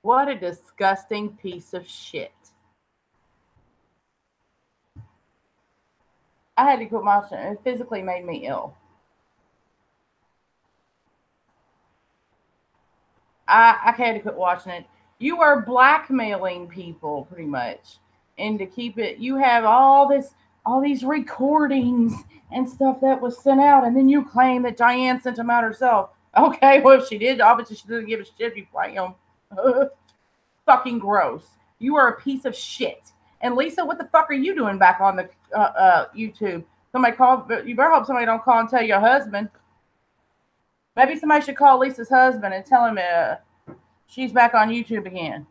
What a disgusting piece of shit. I had to quit watching it. It physically made me ill. I had to quit watching it. You are blackmailing people pretty much. And to keep it, you have all these recordings and stuff that was sent out, and then you claim that Diane sent them out herself. Okay, well, if she did, obviously she doesn't give a shit if you play them. Fucking gross. You are a piece of shit. And Lisa, what the fuck are you doing back on the YouTube? Somebody call. You better hope somebody don't call and tell your husband. Maybe somebody should call Lisa's husband and tell him she's back on YouTube again.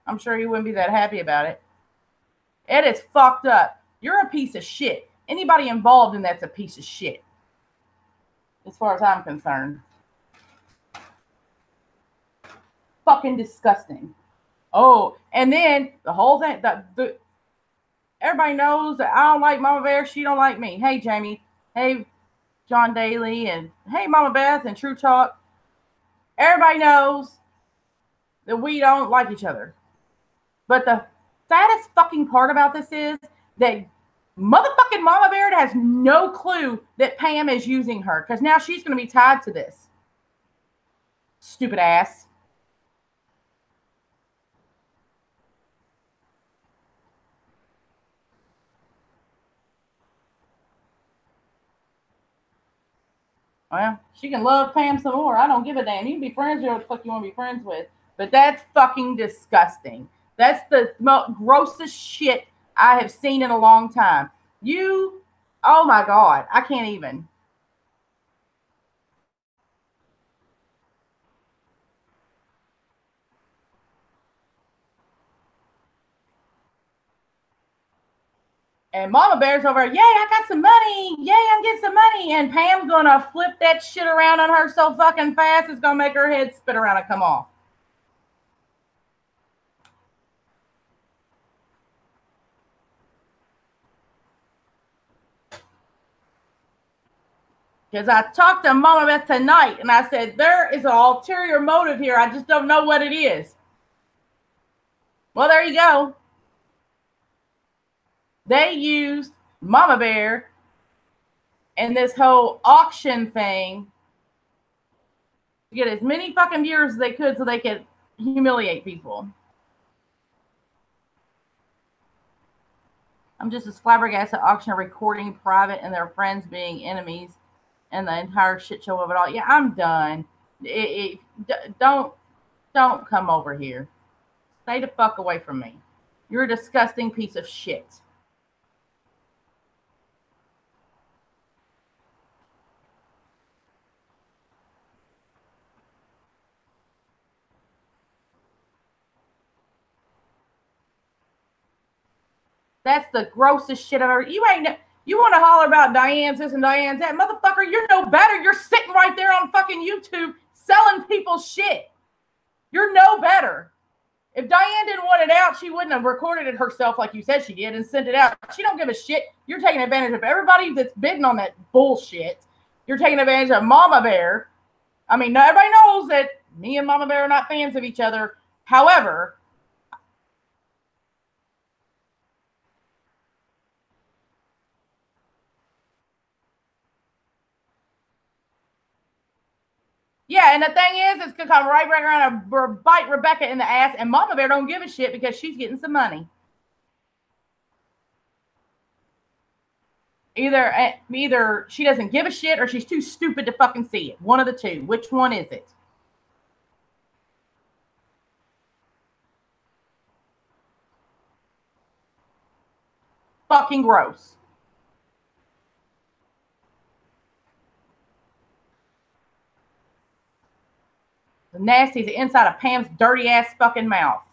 I'm sure he wouldn't be that happy about it. It is fucked up. You're a piece of shit. Anybody involved in that's a piece of shit. As far as I'm concerned. Fucking disgusting. Oh, and then the whole thing, everybody knows that I don't like Mama Bear. She don't like me. Hey, Jamie. Hey, John Daly. And hey, Mama Beth and True Talk. Everybody knows that we don't like each other. But the saddest fucking part about this is that motherfucking Mama Bear has no clue that Pam is using her. Because now she's going to be tied to this. Stupid ass. Well, she can love Pam some more. I don't give a damn. You can be friends with who the fuck you want to be friends with. But that's fucking disgusting. That's the grossest shit I have seen in a long time. Oh my God, I can't even. And Mama Bear's over, yay, I got some money. Yay, I'm getting some money. And Pam's going to flip that shit around on her so fucking fast, it's going to make her head spin around and come off. Because I talked to Mama Beth tonight, and I said, there is an ulterior motive here. I just don't know what it is. Well, there you go. They used Mama Bear and this whole auction thing to get as many fucking viewers as they could so they could humiliate people. I'm just as flabbergasted auction recording private and their friends being enemies and the entire shit show of it all. Yeah, I'm done. Don't come over here. Stay the fuck away from me. You're a disgusting piece of shit. That's the grossest shit I've ever. You want to holler about Diane's this and Diane's that. Motherfucker, you're no better. You're sitting right there on fucking YouTube selling people shit. You're no better. If Diane didn't want it out, she wouldn't have recorded it herself like you said she did and sent it out. She don't give a shit. You're taking advantage of everybody that's bidding on that bullshit. You're taking advantage of Mama Bear. I mean, everybody knows that me and Mama Bear are not fans of each other. However, yeah, and the thing is, it's going to come right around and bite Rebecca in the ass, and Mama Bear don't give a shit because she's getting some money. Either she doesn't give a shit or she's too stupid to fucking see it. One of the two. Which one is it? Fucking gross. The nasty's the inside of Pam's dirty ass fucking mouth.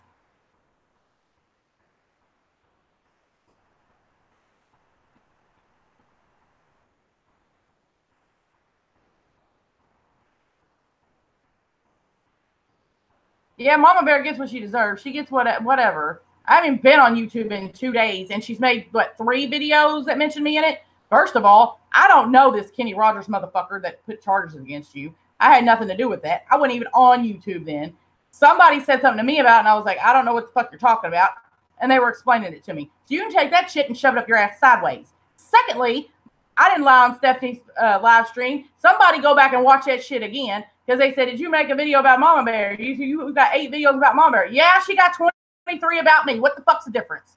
Yeah, Mama Bear gets what she deserves. She gets whatever. I haven't been on YouTube in 2 days, and she's made, 3 videos that mention me in it? First of all, I don't know this Kenny Rogers motherfucker that put charges against you. I had nothing to do with that. I wasn't even on YouTube then. Somebody said something to me about it, and I was like, I don't know what the fuck you're talking about. And they were explaining it to me. So you can take that shit and shove it up your ass sideways. Secondly, I didn't lie on Stephanie's live stream. Somebody go back and watch that shit again, because they said, did you make a video about Mama Bear? You got 8 videos about Mama Bear. Yeah, she got 23 about me. What the fuck's the difference?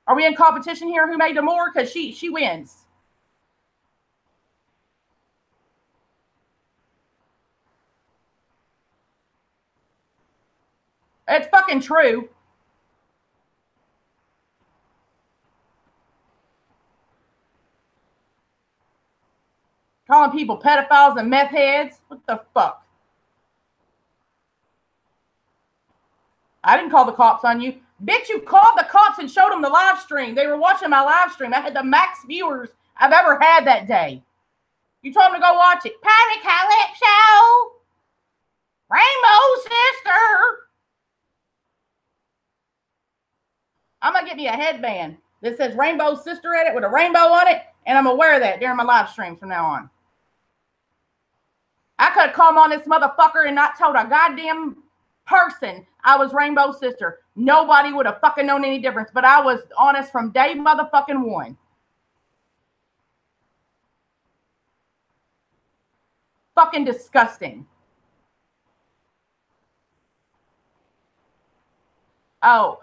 Are we in competition here? Who made the more? Because she wins. It's fucking true. Calling people pedophiles and meth heads. What the fuck? I didn't call the cops on you. Bitch, you called the cops and showed them the live stream. They were watching my live stream. I had the max viewers I've ever had that day. You told them to go watch it. Pirate Calypso. Rainbow Sister. I'm going to get me a headband that says Rainbow Sister at it with a rainbow on it, and I'm going to wear that during my live streams from now on. I could have come on this motherfucker and not told a goddamn person I was Rainbow Sister. Nobody would have fucking known any difference, but I was honest from day motherfucking one. Fucking disgusting. Oh,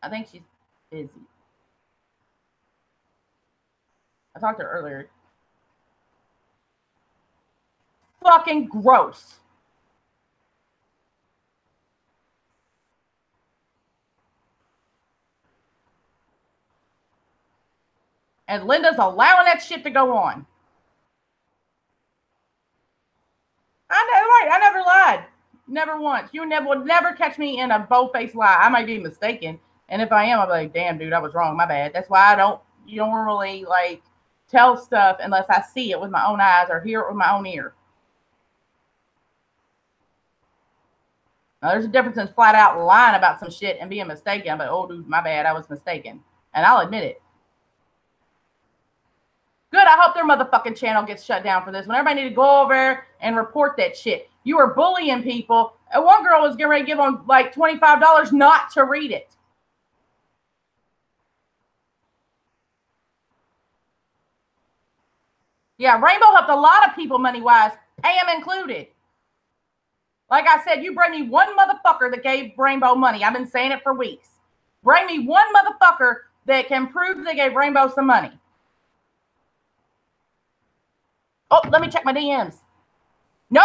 I think she's busy. I talked to her earlier. Fucking gross. And Linda's allowing that shit to go on. I never lied. Never once. You would never catch me in a bold-faced lie. I might be mistaken. And if I am, I'll be like, damn, dude, I was wrong. My bad. That's why I don't normally like tell stuff unless I see it with my own eyes or hear it with my own ear. Now, there's a difference in flat out lying about some shit and being mistaken. But, oh, dude, my bad. I was mistaken. And I'll admit it. Good. I hope their motherfucking channel gets shut down for this. When everybody need to go over and report that shit. You were bullying people. And one girl was getting ready to give them like $25 not to read it. Yeah, Rainbow helped a lot of people money-wise, Pam included. Like I said, you bring me one motherfucker that gave Rainbow money. I've been saying it for weeks. Bring me one motherfucker that can prove they gave Rainbow some money. Oh, let me check my DMs. Nope.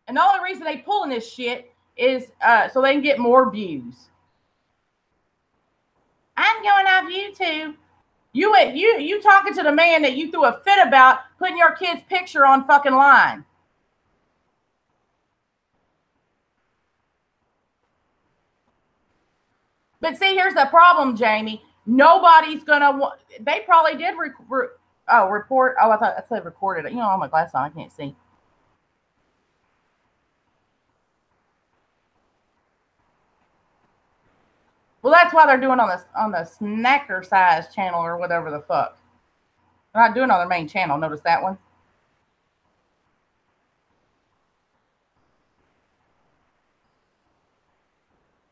And the only reason they pulling this shit is so they can get more views. I'm going off YouTube. You talking to the man that you threw a fit about putting your kid's picture on fucking line. But see, here's the problem, Jamie. Nobody's gonna. They probably did report. Oh, I thought I said recorded it. You know, on my glasses on, I can't see. Well, that's why they're doing on the Snacker Size channel or whatever the fuck. They're not doing on their main channel. Notice that one.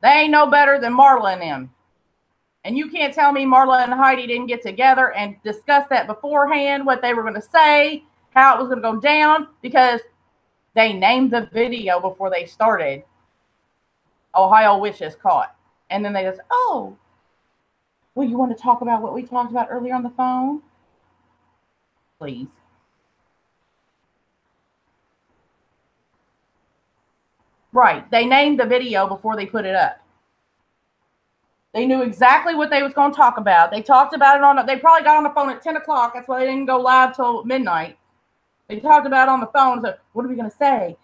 They ain't no better than Marla and them. And you can't tell me Marla and Heidi didn't get together and discuss that beforehand, what they were going to say, how it was going to go down, because they named the video before they started. Ohio Witches Caught. And then they just, oh, well, you want to talk about what we talked about earlier on the phone? Please. Right. They named the video before they put it up. They knew exactly what they was going to talk about. They talked about it they probably got on the phone at 10 o'clock. That's why they didn't go live till midnight. They talked about it on the phone. So what are we going to say?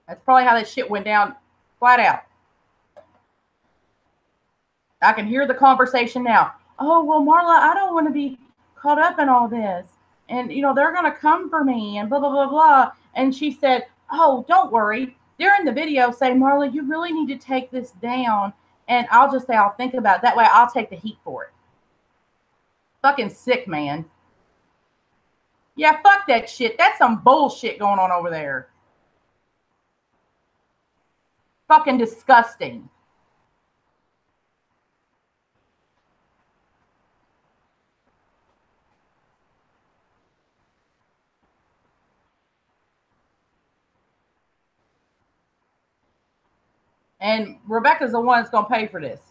That's probably how that shit went down, flat out. I can hear the conversation now. Oh, well, Marla, I don't want to be caught up in all this. And, you know, they're going to come for me and blah, blah, blah, blah. And she said, oh, don't worry. During the video, say, Marla, you really need to take this down. And I'll just say, I'll think about it. That way I'll take the heat for it. Fucking sick, man. Yeah, fuck that shit. That's some bullshit going on over there. Fucking disgusting. And Rebecca's the one that's going to pay for this.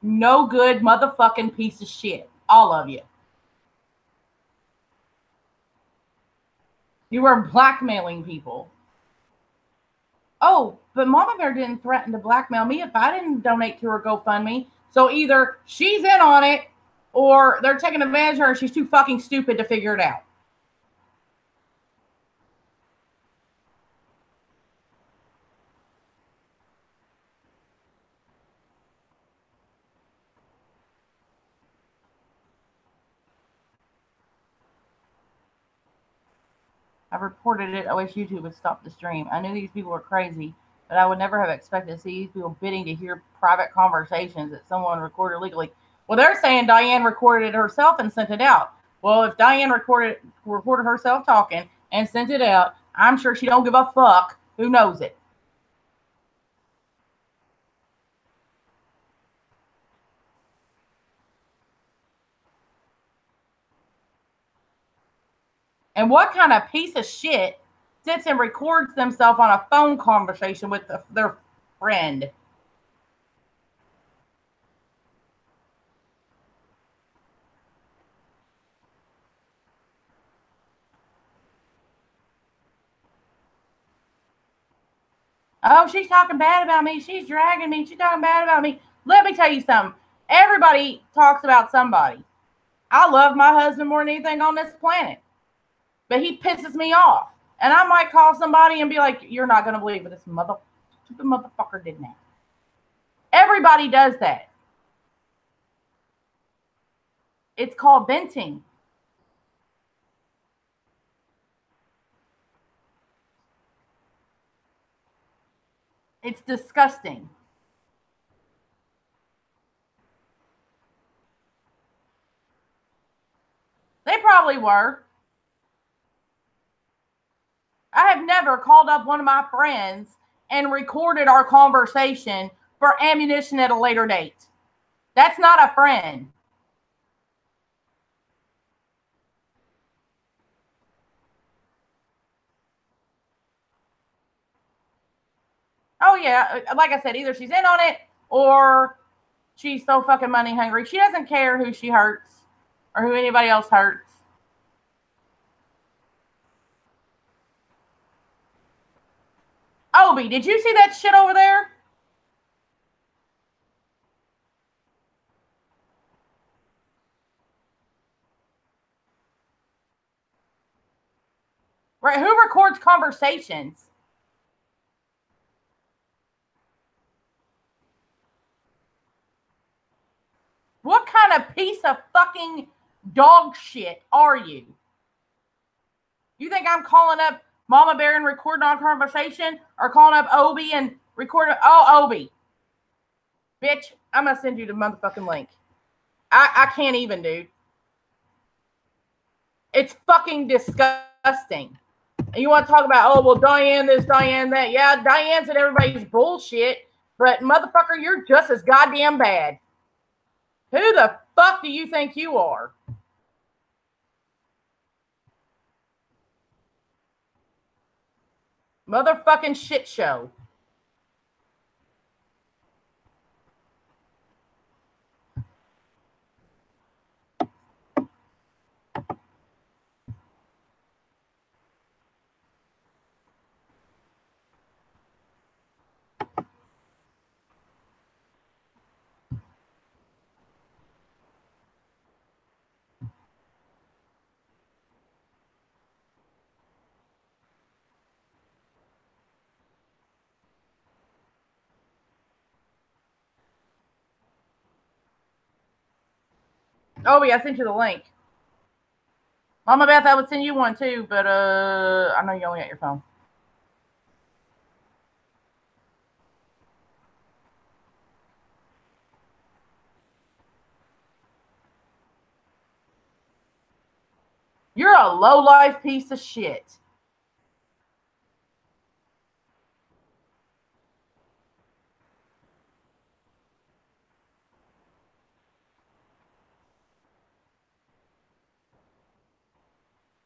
No good motherfucking piece of shit. All of you. You were blackmailing people. Oh, but Mama Bear didn't threaten to blackmail me if I didn't donate to her GoFundMe. So either she's in on it or they're taking advantage of her and she's too fucking stupid to figure it out. I reported it. I wish YouTube would stop the stream. I knew these people were crazy, but I would never have expected to see these people bidding to hear private conversations that someone recorded legally. Well, they're saying Diane recorded it herself and sent it out. Well, if Diane recorded herself talking and sent it out, I'm sure she don't give a fuck who knows it. And what kind of piece of shit sits and records themselves on a phone conversation with their friend? Oh, she's talking bad about me. She's dragging me. She's talking bad about me. Let me tell you something. Everybody talks about somebody. I love my husband more than anything on this planet. But he pisses me off. And I might call somebody and be like, you're not going to believe what this stupid motherfucker did now. Everybody does that. It's called venting. It's disgusting. They probably were. I have never called up one of my friends and recorded our conversation for ammunition at a later date. That's not a friend. Oh, yeah. Like I said, either she's in on it or she's so fucking money hungry. She doesn't care who she hurts or who anybody else hurts. Obi, did you see that shit over there? Right? Who records conversations? What kind of piece of fucking dog shit are you? You think I'm calling up Mama Bear and recording our conversation or calling up Obi and recording? Oh, Obi. Bitch, I'm going to send you the motherfucking link. I can't even, dude. It's fucking disgusting. And you want to talk about, oh, well, Diane this, Diane that. Yeah, Diane said everybody's bullshit, but motherfucker, you're just as goddamn bad. Who the fuck do you think you are? Motherfucking shit show. Obi, I sent you the link. Mama Beth, I would send you one too, but I know you only got your phone. You're a low-life piece of shit.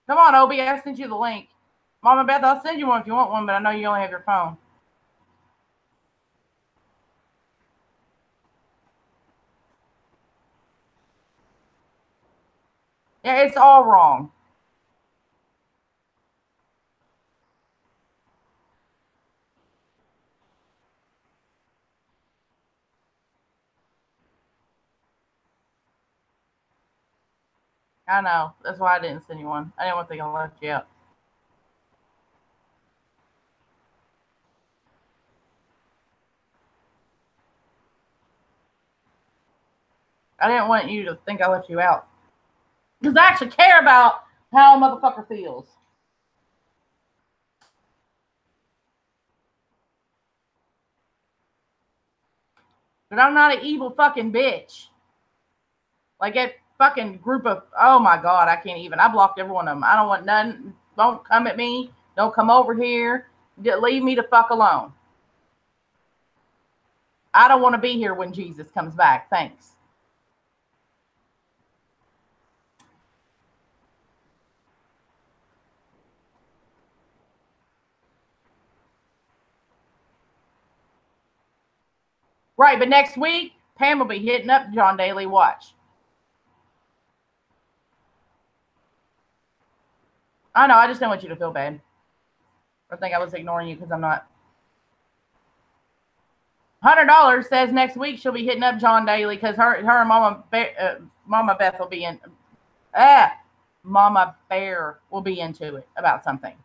Come on, Obi, I sent you the link. Mama Beth, I'll send you one if you want one, but I know you only have your phone. Yeah, it's all wrong. I know. That's why I didn't send you one. I didn't want to think I left you out. I didn't want you to think I left you out. Because I actually care about how a motherfucker feels. But I'm not an evil fucking bitch. Like that fucking group of, oh my God, I can't even. I blocked every one of them. I don't want none. Don't come at me. Don't come over here. Just leave me the fuck alone. I don't want to be here when Jesus comes back. Thanks. Right, but next week, Pam will be hitting up John Daly. Watch. I know, I just don't want you to feel bad. I think I was ignoring you because I'm not. $100 says next week she'll be hitting up John Daly because her and Mama Beth will be in. Mama Bear will be into it about something.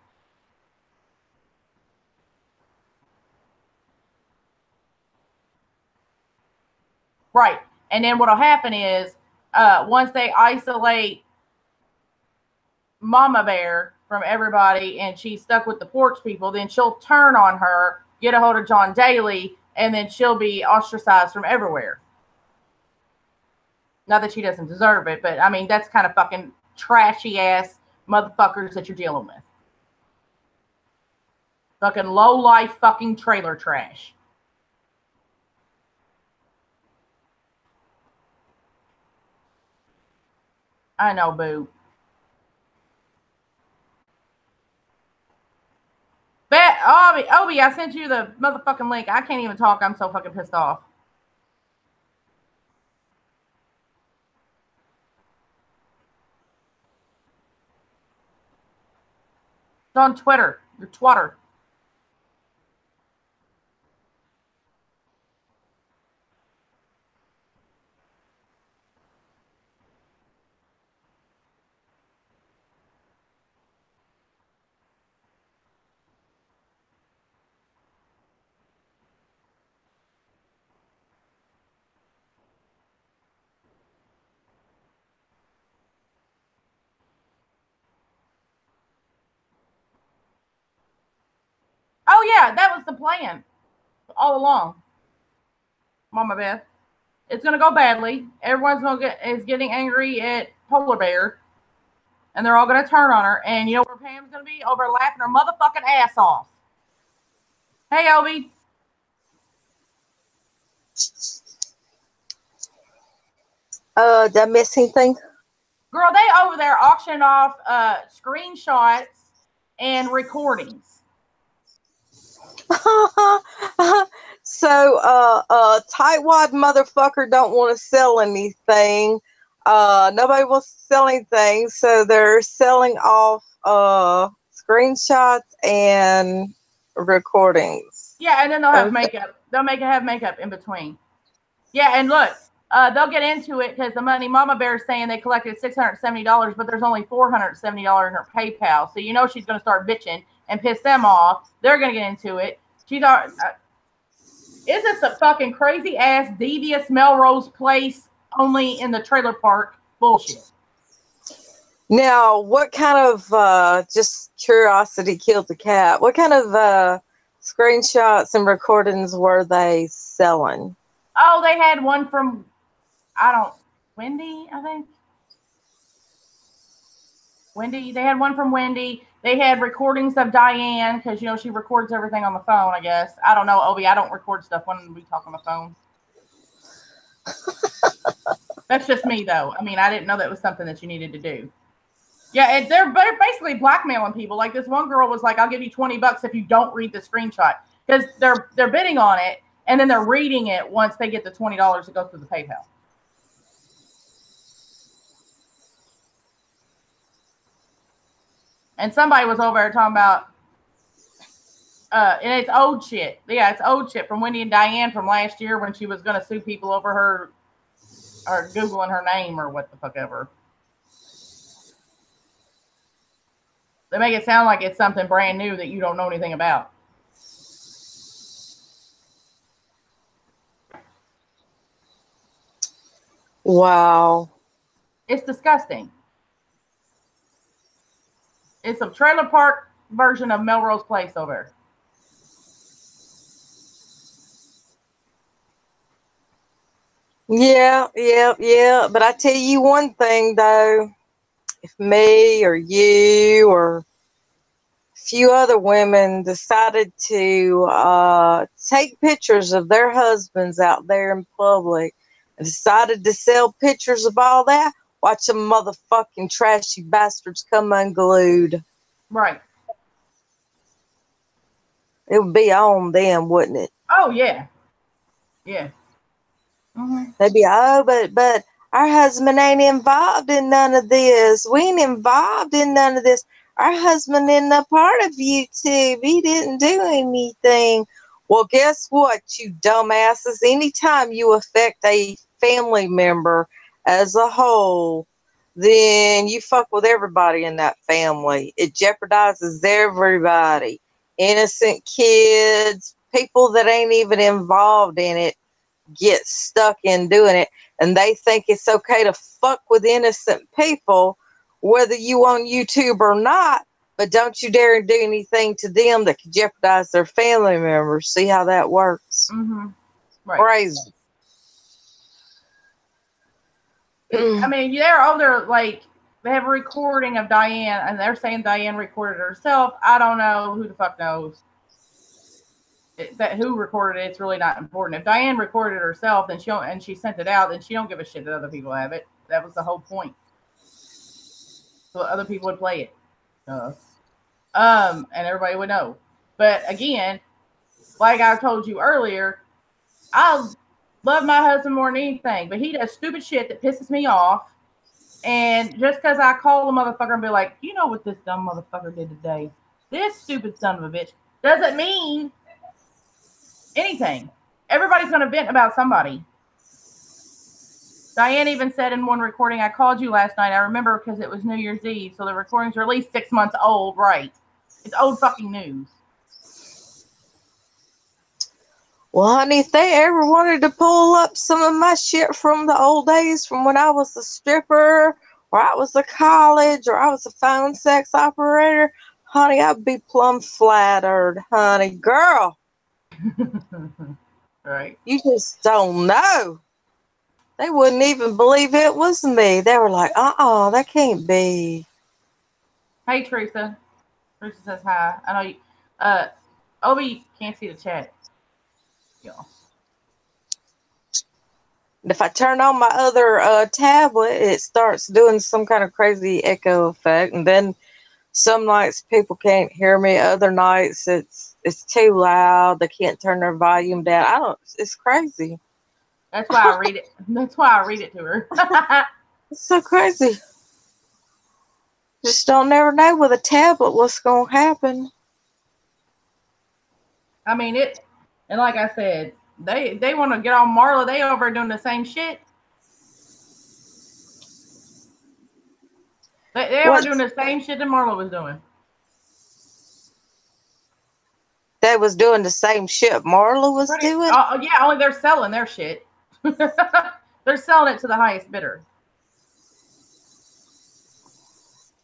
Right. And then what'll happen is once they isolate Mama Bear from everybody and she's stuck with the porch people, then she'll turn on her, get a hold of John Daly, and then she'll be ostracized from everywhere. Not that she doesn't deserve it, but I mean, that's kind of fucking trashy ass motherfuckers that you're dealing with. Fucking low life fucking trailer trash. I know, boo. Obi, I sent you the motherfucking link. I can't even talk. I'm so fucking pissed off. It's on Twitter. Your twatter. Oh yeah, that was the plan all along. Mama Beth. It's gonna go badly. Everyone's getting angry at Polar Bear, and they're all gonna turn on her. And you know where Pam's gonna be? Over laughing her motherfucking ass off. Hey, Obi. Did I miss anything? Girl, they over there auctioning off screenshots and recordings. So, tightwad motherfucker don't want to sell anything. Nobody wants to sell anything, so they're selling off screenshots and recordings. Yeah, and then they'll have makeup. They'll have makeup in between. Yeah, and look, they'll get into it because the money Mama Bear is saying they collected $670, but there's only $470 in her PayPal. So you know she's going to start bitching and piss them off. They're going to get into it. She's is this a fucking crazy ass devious Melrose Place only in the trailer park bullshit. Now, what kind of, just curiosity killed the cat, what kind of screenshots and recordings were they selling? Oh, they had one from, Wendy, I think. Wendy, they had one from Wendy. They had recordings of Diane, because, you know, she records everything on the phone, I guess. I don't know, Obi, I don't record stuff when we talk on the phone. That's just me, though. I mean, I didn't know that was something that you needed to do. Yeah, and they're basically blackmailing people. Like this one girl was like, "I'll give you $20 if you don't read the screenshot," because they're bidding on it, and then they're reading it once they get the $20 to go through the PayPal. And somebody was over there talking about, and it's old shit. Yeah, it's old shit from Wendy and Diane from last year when she was going to sue people over her, or Googling her name or what the fuck ever. They make it sound like it's something brand new that you don't know anything about. Wow. It's disgusting. It's a trailer park version of Melrose Place over there. Yeah. But I tell you one thing, though. If me or you or a few other women decided to take pictures of their husbands out there in public and decided to sell pictures of all that, watch them motherfucking trashy bastards come unglued. Right. It would be on them, wouldn't it? Oh, yeah. Yeah. Mm-hmm. They'd be, but our husband ain't involved in none of this. We ain't involved in none of this. Our husband isn't a part of YouTube. He didn't do anything. Well, guess what, you dumbasses? Anytime you affect a family member as a whole, then you fuck with everybody in that family. It jeopardizes everybody. Innocent kids, people that ain't even involved in it, get stuck in doing it, and they think it's okay to fuck with innocent people, whether you on YouTube or not, but don't you dare do anything to them that could jeopardize their family members. See how that works? Mm-hmm. Right. Crazy. I mean, they're like, they have a recording of Diane, and they're saying Diane recorded herself. I don't know. Who the fuck knows? That who recorded it, it's really not important. If Diane recorded it herself, then she sent it out, then she don't give a shit that other people have it. That was the whole point. So other people would play it. And everybody would know. But again, like I told you earlier, I love my husband more than anything, but he does stupid shit that pisses me off. And just because I call the motherfucker and be like, you know what this dumb motherfucker did today? This stupid son of a bitch, doesn't mean anything. Everybody's going to vent about somebody. Diane even said in one recording, I called you last night. I remember because it was New Year's Eve, so the recordings are at least 6 months old, right? It's old fucking news. Well, honey, if they ever wanted to pull up some of my shit from the old days, from when I was a stripper, or I was a college, or I was a phone sex operator, honey, I'd be plumb flattered, honey. Girl. Right. You just don't know. They wouldn't even believe it was me. They were like, that can't be. Hey, Teresa. Teresa says hi. I know you. Obi can't see the chat. Y'all. If I turn on my other tablet, it starts doing some kind of crazy echo effect. And then some nights people can't hear me. Other nights it's too loud. They can't turn their volume down. It's crazy. That's why I read it. That's why I read it to her. It's so crazy. Just don't never know with a tablet what's going to happen. I mean, and like I said, they want to get on Marla. They over doing the same shit. They were doing the same shit that Marla was doing. They was doing the same shit Marla was doing? Yeah, only they're selling their shit. They're selling it to the highest bidder.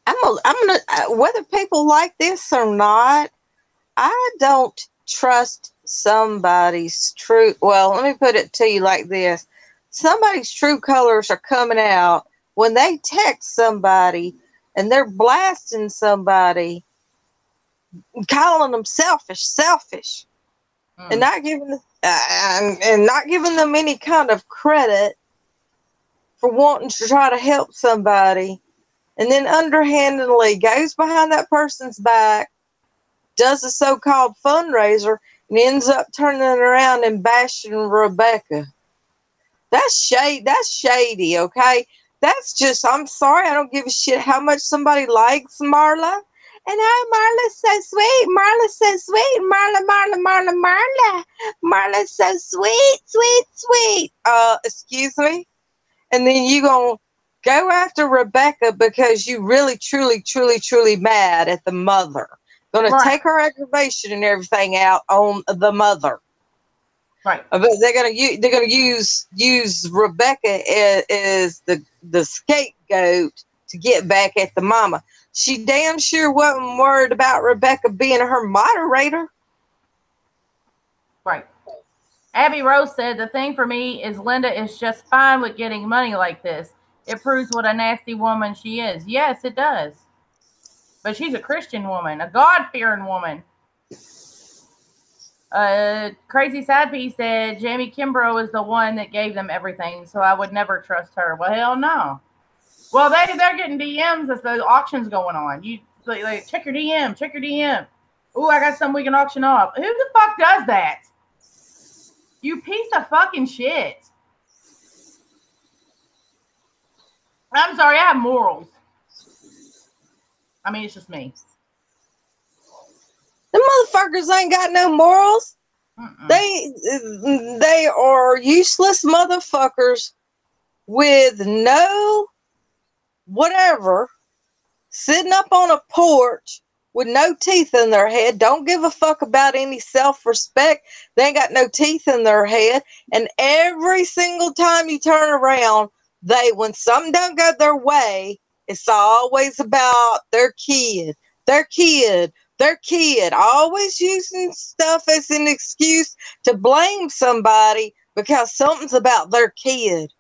I'm gonna whether people like this or not, I don't trust somebody's true. Well, let me put it to you like this: somebody's true colors are coming out when they text somebody and they're blasting somebody, calling them selfish, and not giving and not giving them any kind of credit for wanting to try to help somebody, and then underhandedly goes behind that person's back, does a so-called fundraiser, and ends up turning around and bashing Rebecca. That's shade. That's shady. Okay, that's just. I'm sorry. I don't give a shit how much somebody likes Marla. And oh, Marla's so sweet. Marla's so sweet. Marla. Marla's so sweet. Excuse me. And then you gonna go after Rebecca because you really, truly mad at the mother. Gonna take her aggravation and everything out on the mother. Right. But they're gonna use Rebecca as the scapegoat to get back at the mama. She damn sure wasn't worried about Rebecca being her moderator. Right. Abby Rose said, the thing for me is Linda is just fine with getting money like this. It proves what a nasty woman she is. Yes, it does. But she's a Christian woman, a God-fearing woman. Crazy Sad Piece said, Jamie Kimbrough is the one that gave them everything, so I would never trust her. Well, hell no. Well, they're getting DMs as the auction's going on. You like check your DM. Ooh, I got something we can auction off. Who the fuck does that? You piece of fucking shit. I'm sorry, I have morals. I mean, it's just me. The motherfuckers ain't got no morals. They are useless motherfuckers with no whatever, sitting up on a porch with no teeth in their head, don't give a fuck about any self-respect. They ain't got no teeth in their head. And every single time you turn around, when something don't go their way, it's always about their kid. Always using stuff as an excuse to blame somebody because something's about their kid.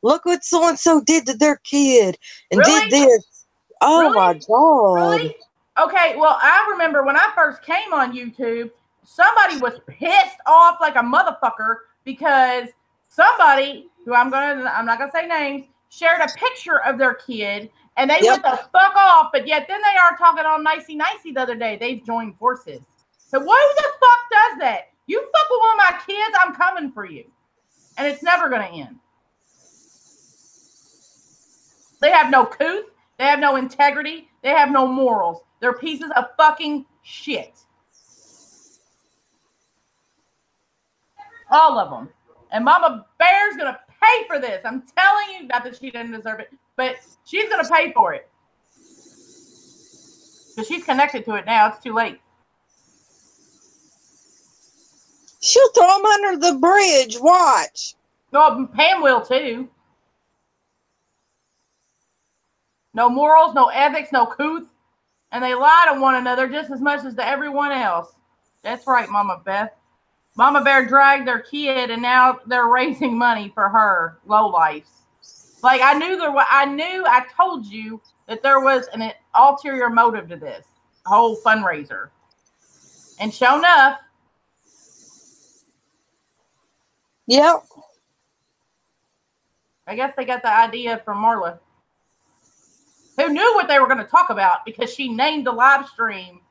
Look what so-and-so did to their kid and did this. Oh, my God. Really? Okay, well, I remember when I first came on YouTube, somebody was pissed off like a motherfucker because somebody, who I'm not going to say names, shared a picture of their kid, and they went the fuck off, but yet then they are talking all nicey the other day. They've joined forces. So who the fuck does that? You fuck with one of my kids, I'm coming for you. And it's never going to end. They have no couth. They have no integrity. They have no morals. They're pieces of fucking shit. All of them. And Mama Bear's going to pay for this. I'm telling you, not that she didn't deserve it, but she's going to pay for it. Because she's connected to it now. It's too late. She'll throw them under the bridge. Watch. No, Pam will too. No morals, no ethics, no couth. And they lie to one another just as much as to everyone else. That's right, Mama Beth. Mama Bear dragged their kid, and now they're raising money for her lowlifes. Like, I told you that there was an ulterior motive to this whole fundraiser. And sure enough. Yep. I guess they got the idea from Marla, who knew what they were going to talk about because she named the live stream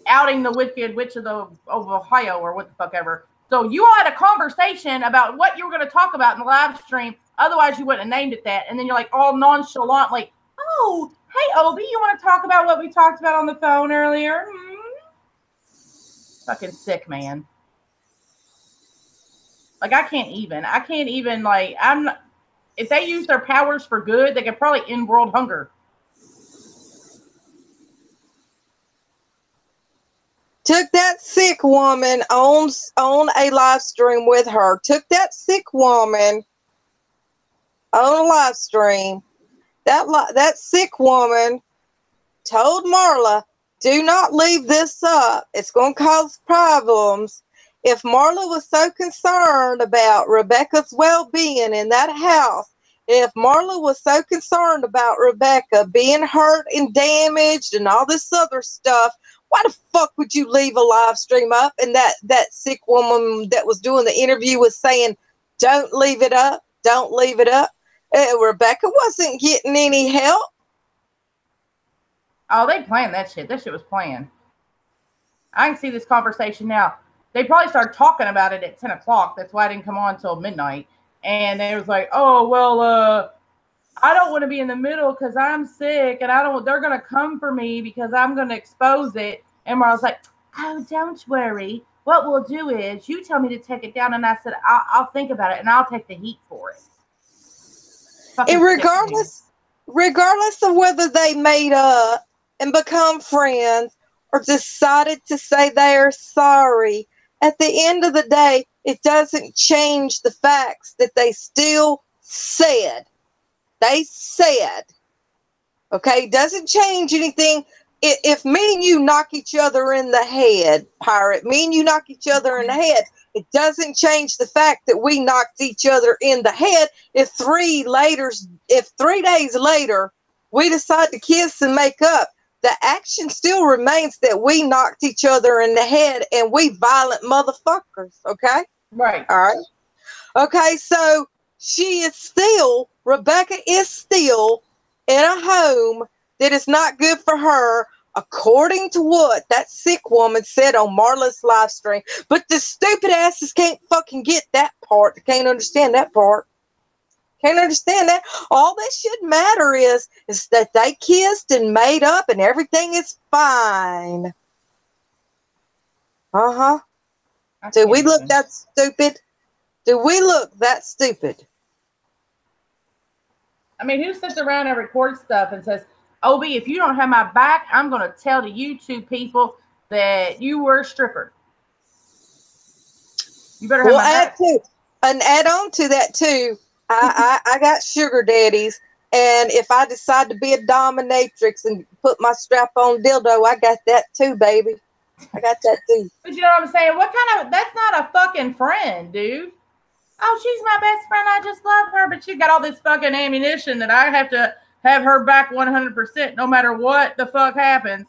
outing the Wicked Witch of Ohio or what the fuck ever. So you all had a conversation about what you were going to talk about in the live stream. Otherwise, you wouldn't have named it that. And then you're like all nonchalant, like, oh, hey, Obi, you want to talk about what we talked about on the phone earlier? Fucking sick, man. Like, I can't even, like, if they use their powers for good, they could probably end world hunger. Took that sick woman on a live stream with her. Took that sick woman on a live stream that sick woman told Marla, do not leave this up. It's going to cause problems. If Marla was so concerned about Rebecca's well-being in that house, if Marla was so concerned about Rebecca being hurt and damaged and all this other stuff, why the fuck would you leave a live stream up? And that sick woman that was doing the interview was saying, don't leave it up. Don't leave it up. Rebecca wasn't getting any help. Oh, they planned that shit. That shit was planned. I can see this conversation now. They probably started talking about it at 10 o'clock. That's why I didn't come on until midnight. And they was like, oh, well, I don't want to be in the middle because I'm sick and they're going to come for me because I'm going to expose it. And I was like, oh, don't worry. What we'll do is you tell me to take it down. And I said, I'll think about it and I'll take the heat for it. And regardless of whether they made up and become friends or decided to say they're sorry, at the end of the day, it doesn't change the facts that they still said. They said. Okay? Doesn't change anything. If me and you knock each other in the head, Pirate, me and you knock each other in the head, it doesn't change the fact that we knocked each other in the head. If 3 days later we decide to kiss and make up, the action still remains that we knocked each other in the head and we violent motherfuckers, okay? Right. All right. Okay, so Rebecca is still in a home that is not good for her, according to what that sick woman said on Marla's live stream. But the stupid asses can't fucking get that part. They can't understand that part. Can't understand that. All that should matter is that they kissed and made up and everything is fine. Uh-huh. Do we look that stupid? Do we look that stupid? I mean, who sits around and records stuff and says, OB, if you don't have my back, I'm going to tell the YouTube people that you were a stripper. You better have my back. And add on to that, too, I got sugar daddies, and if I decide to be a dominatrix and put my strap-on dildo, I got that, too, baby. I got that, too. But you know what I'm saying? That's not a fucking friend, dude. Oh, she's my best friend. I just love her. But she got all this fucking ammunition that I have to have her back 100% no matter what the fuck happens.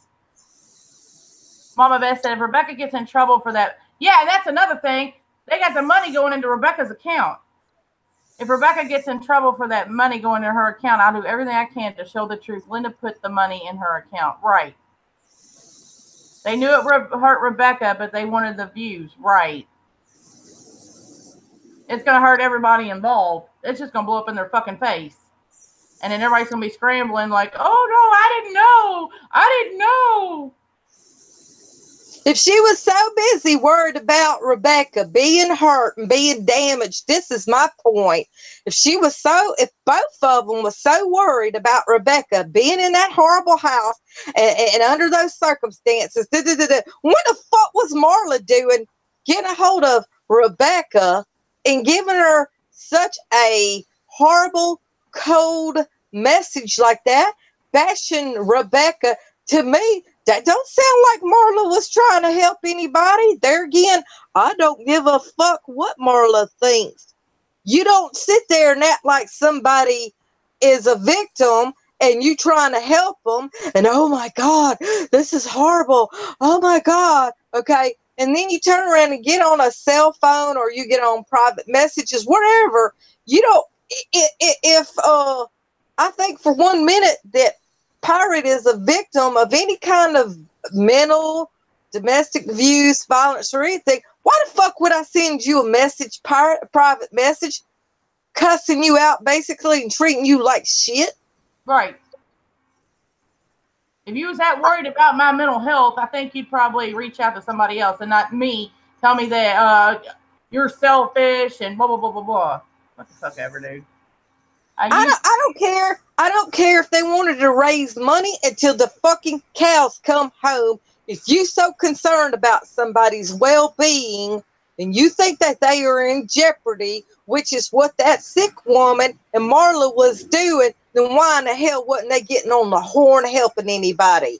Mama Beth said if Rebecca gets in trouble for that. Yeah, that's another thing. They got the money going into Rebecca's account. If Rebecca gets in trouble for that money going into her account, I'll do everything I can to show the truth. Linda put the money in her account. Right. They knew it hurt Rebecca, but they wanted the views. Right. It's going to hurt everybody involved. It's just going to blow up in their fucking face. And then everybody's going to be scrambling like, oh, no, I didn't know. I didn't know. If she was so busy worried about Rebecca being hurt and being damaged, this is my point. If both of them was so worried about Rebecca being in that horrible house and under those circumstances, what the fuck was Marla doing getting a hold of Rebecca and giving her such a horrible, cold message like that, bashing Rebecca? To me, that don't sound like Marla was trying to help anybody. There again, I don't give a fuck what Marla thinks. You don't sit there and act like somebody is a victim and you trying to help them. And oh my God, this is horrible. Oh my God. Okay. And then you turn around and get on a cell phone or you get on private messages, whatever. You don't, I think for 1 minute that Pirate is a victim of any kind of mental, domestic abuse, violence, or anything, why the fuck would I send you a message, Pirate, a private message, cussing you out basically and treating you like shit? Right. If you was that worried about my mental health, I think you'd probably reach out to somebody else and not me. Tell me that you're selfish and blah, blah, blah, blah, blah. What the fuck ever, dude. I don't care. I don't care if they wanted to raise money until the fucking cows come home. If you so concerned about somebody's well-being and you think that they are in jeopardy, which is what that sick woman and Marla was doing, then why in the hell wasn't they getting on the horn helping anybody?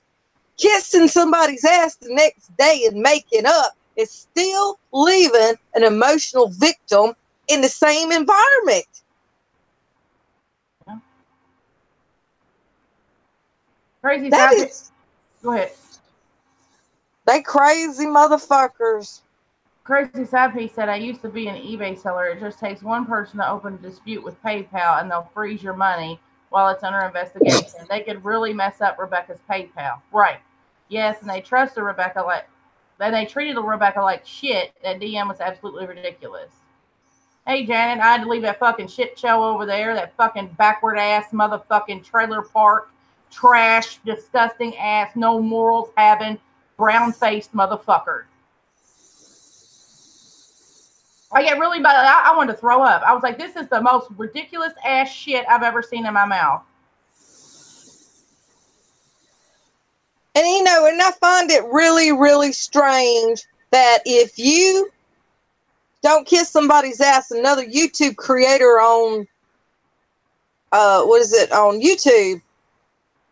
Kissing somebody's ass the next day and making up is still leaving an emotional victim in the same environment. Yeah. Crazy That side. is, Go ahead. they crazy motherfuckers. Crazy side piece said, I used to be an eBay seller. It just takes one person to open a dispute with PayPal and they'll freeze your money while it's under investigation. They could really mess up Rebecca's PayPal. Right. Yes, and they trusted Rebecca they treated Rebecca like shit. That DM was absolutely ridiculous. Hey, Janet, I had to leave that fucking shit show over there. That fucking backward ass motherfucking trailer park, trash, disgusting ass, no morals having, brown faced motherfucker. I get really bad. I wanted to throw up. I was like, this is the most ridiculous ass shit I've ever seen in my mouth. And and I find it really, really strange that if you don't kiss somebody's ass, another YouTube creator on, on YouTube,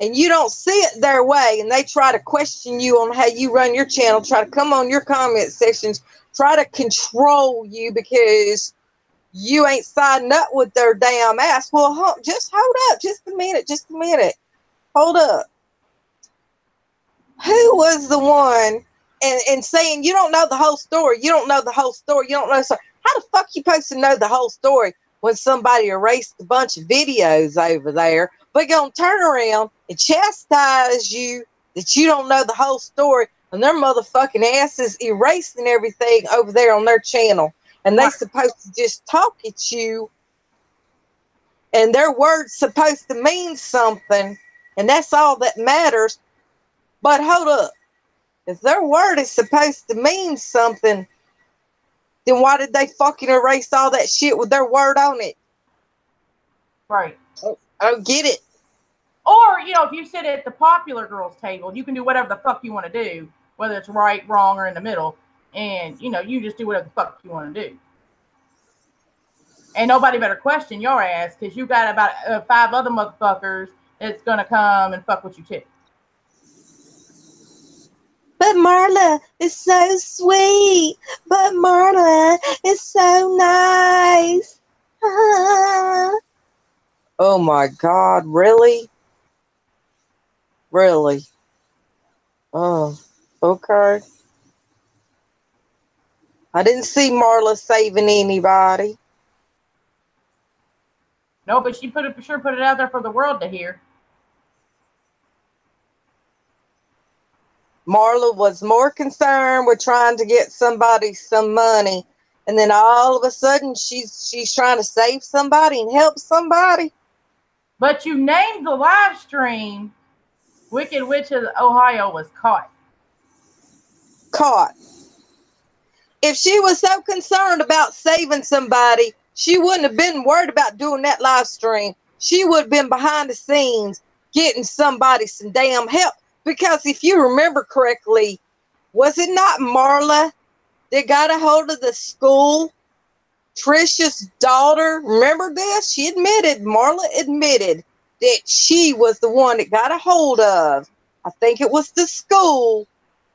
and you don't see it their way, and they try to question you on how you run your channel, try to come on your comment sections, try to control you because you ain't signed up with their damn ass. Well, just hold up, just a minute, hold up. Who was the one and saying you don't know the whole story? You don't know the whole story. You don't know the story. How the fuck you supposed to know the whole story when somebody erased a bunch of videos over there? But gonna turn around and chastise you that you don't know the whole story, and their motherfucking asses erasing everything over there on their channel, and they supposed to just talk at you, and their word's supposed to mean something, and that's all that matters. But hold up. If their word is supposed to mean something, then why did they fucking erase all that shit with their word on it? Right. I don't get it. Or, if you sit at the popular girls table, you can do whatever the fuck you want to do, whether it's right, wrong, or in the middle. And, you just do whatever the fuck you want to do. And nobody better question your ass because you got about 5 other motherfuckers that's going to come and fuck with you too. But Marla is so sweet. But Marla is so nice. Oh my God, really? Really? Oh, okay. I didn't see Marla saving anybody. No, but she put it out there for the world to hear. Marla was more concerned with trying to get somebody some money, and then all of a sudden she's trying to save somebody and help somebody. But you named the live stream Wicked Witch of Ohio was caught. Caught. If she was so concerned about saving somebody, she wouldn't have been worried about doing that live stream. She would have been behind the scenes getting somebody some damn help. Because if you remember correctly, was it not Marla that got a hold of the school? Trisha's daughter, remember this? Marla admitted that she was the one that got a hold of, I think it was the school,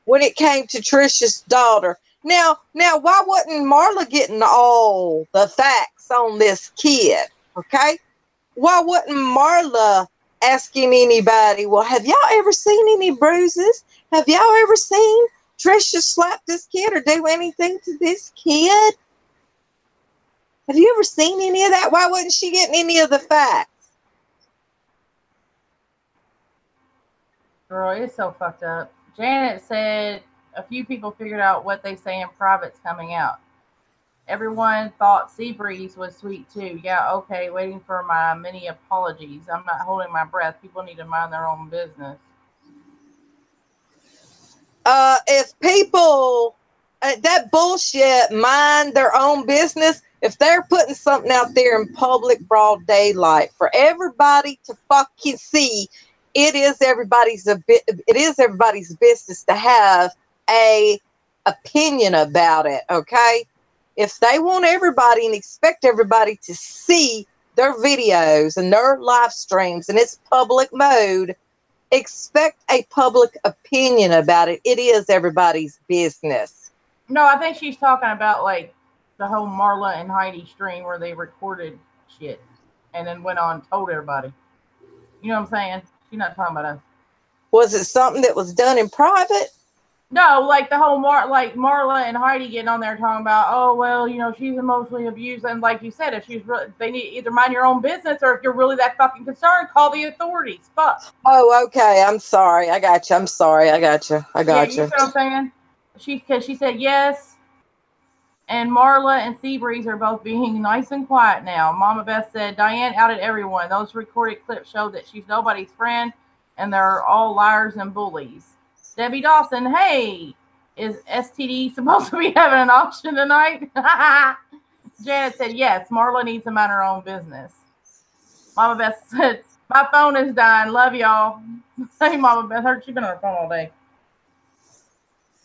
when it came to Trisha's daughter. Now, why wasn't Marla getting all the facts on this kid? Okay? Why wasn't Marla asking anybody, well, have y'all ever seen any bruises? Have y'all ever seen Trisha slap this kid or do anything to this kid? Have you ever seen any of that? Why wasn't she getting any of the facts? Girl, it's so fucked up. Janet said a few people figured out what they say in private's coming out. Everyone thought Seabreeze was sweet too. Yeah, okay, waiting for my mini apologies. I'm not holding my breath. People need to mind their own business. If people, that bullshit, mind their own business, if they're putting something out there in public broad daylight for everybody to fucking see, it is everybody's business to have a opinion about it, okay? If they want everybody and expect everybody to see their videos and their live streams and it's public mode, expect a public opinion about it. It is everybody's business. No, I think she's talking about like the whole Marla and Heidi stream where they recorded shit and then went on and told everybody. You know what I'm saying? She's not talking about us. Was it something that was done in private? No, like the whole Marla and Heidi getting on there talking about, oh well, you know, she's emotionally abused, and like you said, if she's really, they need either mind your own business, or if you're really that fucking concerned, call the authorities. Fuck. Oh, okay. I'm sorry. I got you. I'm sorry. I got you. I got you. You know what I'm saying? Because she said yes, and Marla and Seabreeze are both being nice and quiet now. Mama Beth said Diane outed everyone. Those recorded clips show that she's nobody's friend, and they're all liars and bullies. Debbie Dawson, hey, is STD supposed to be having an auction tonight? Janet said, yes, Marla needs to mind her own business. Mama Beth said, my phone is dying. Love y'all. Hey, Mama Beth, she's been on her phone all day.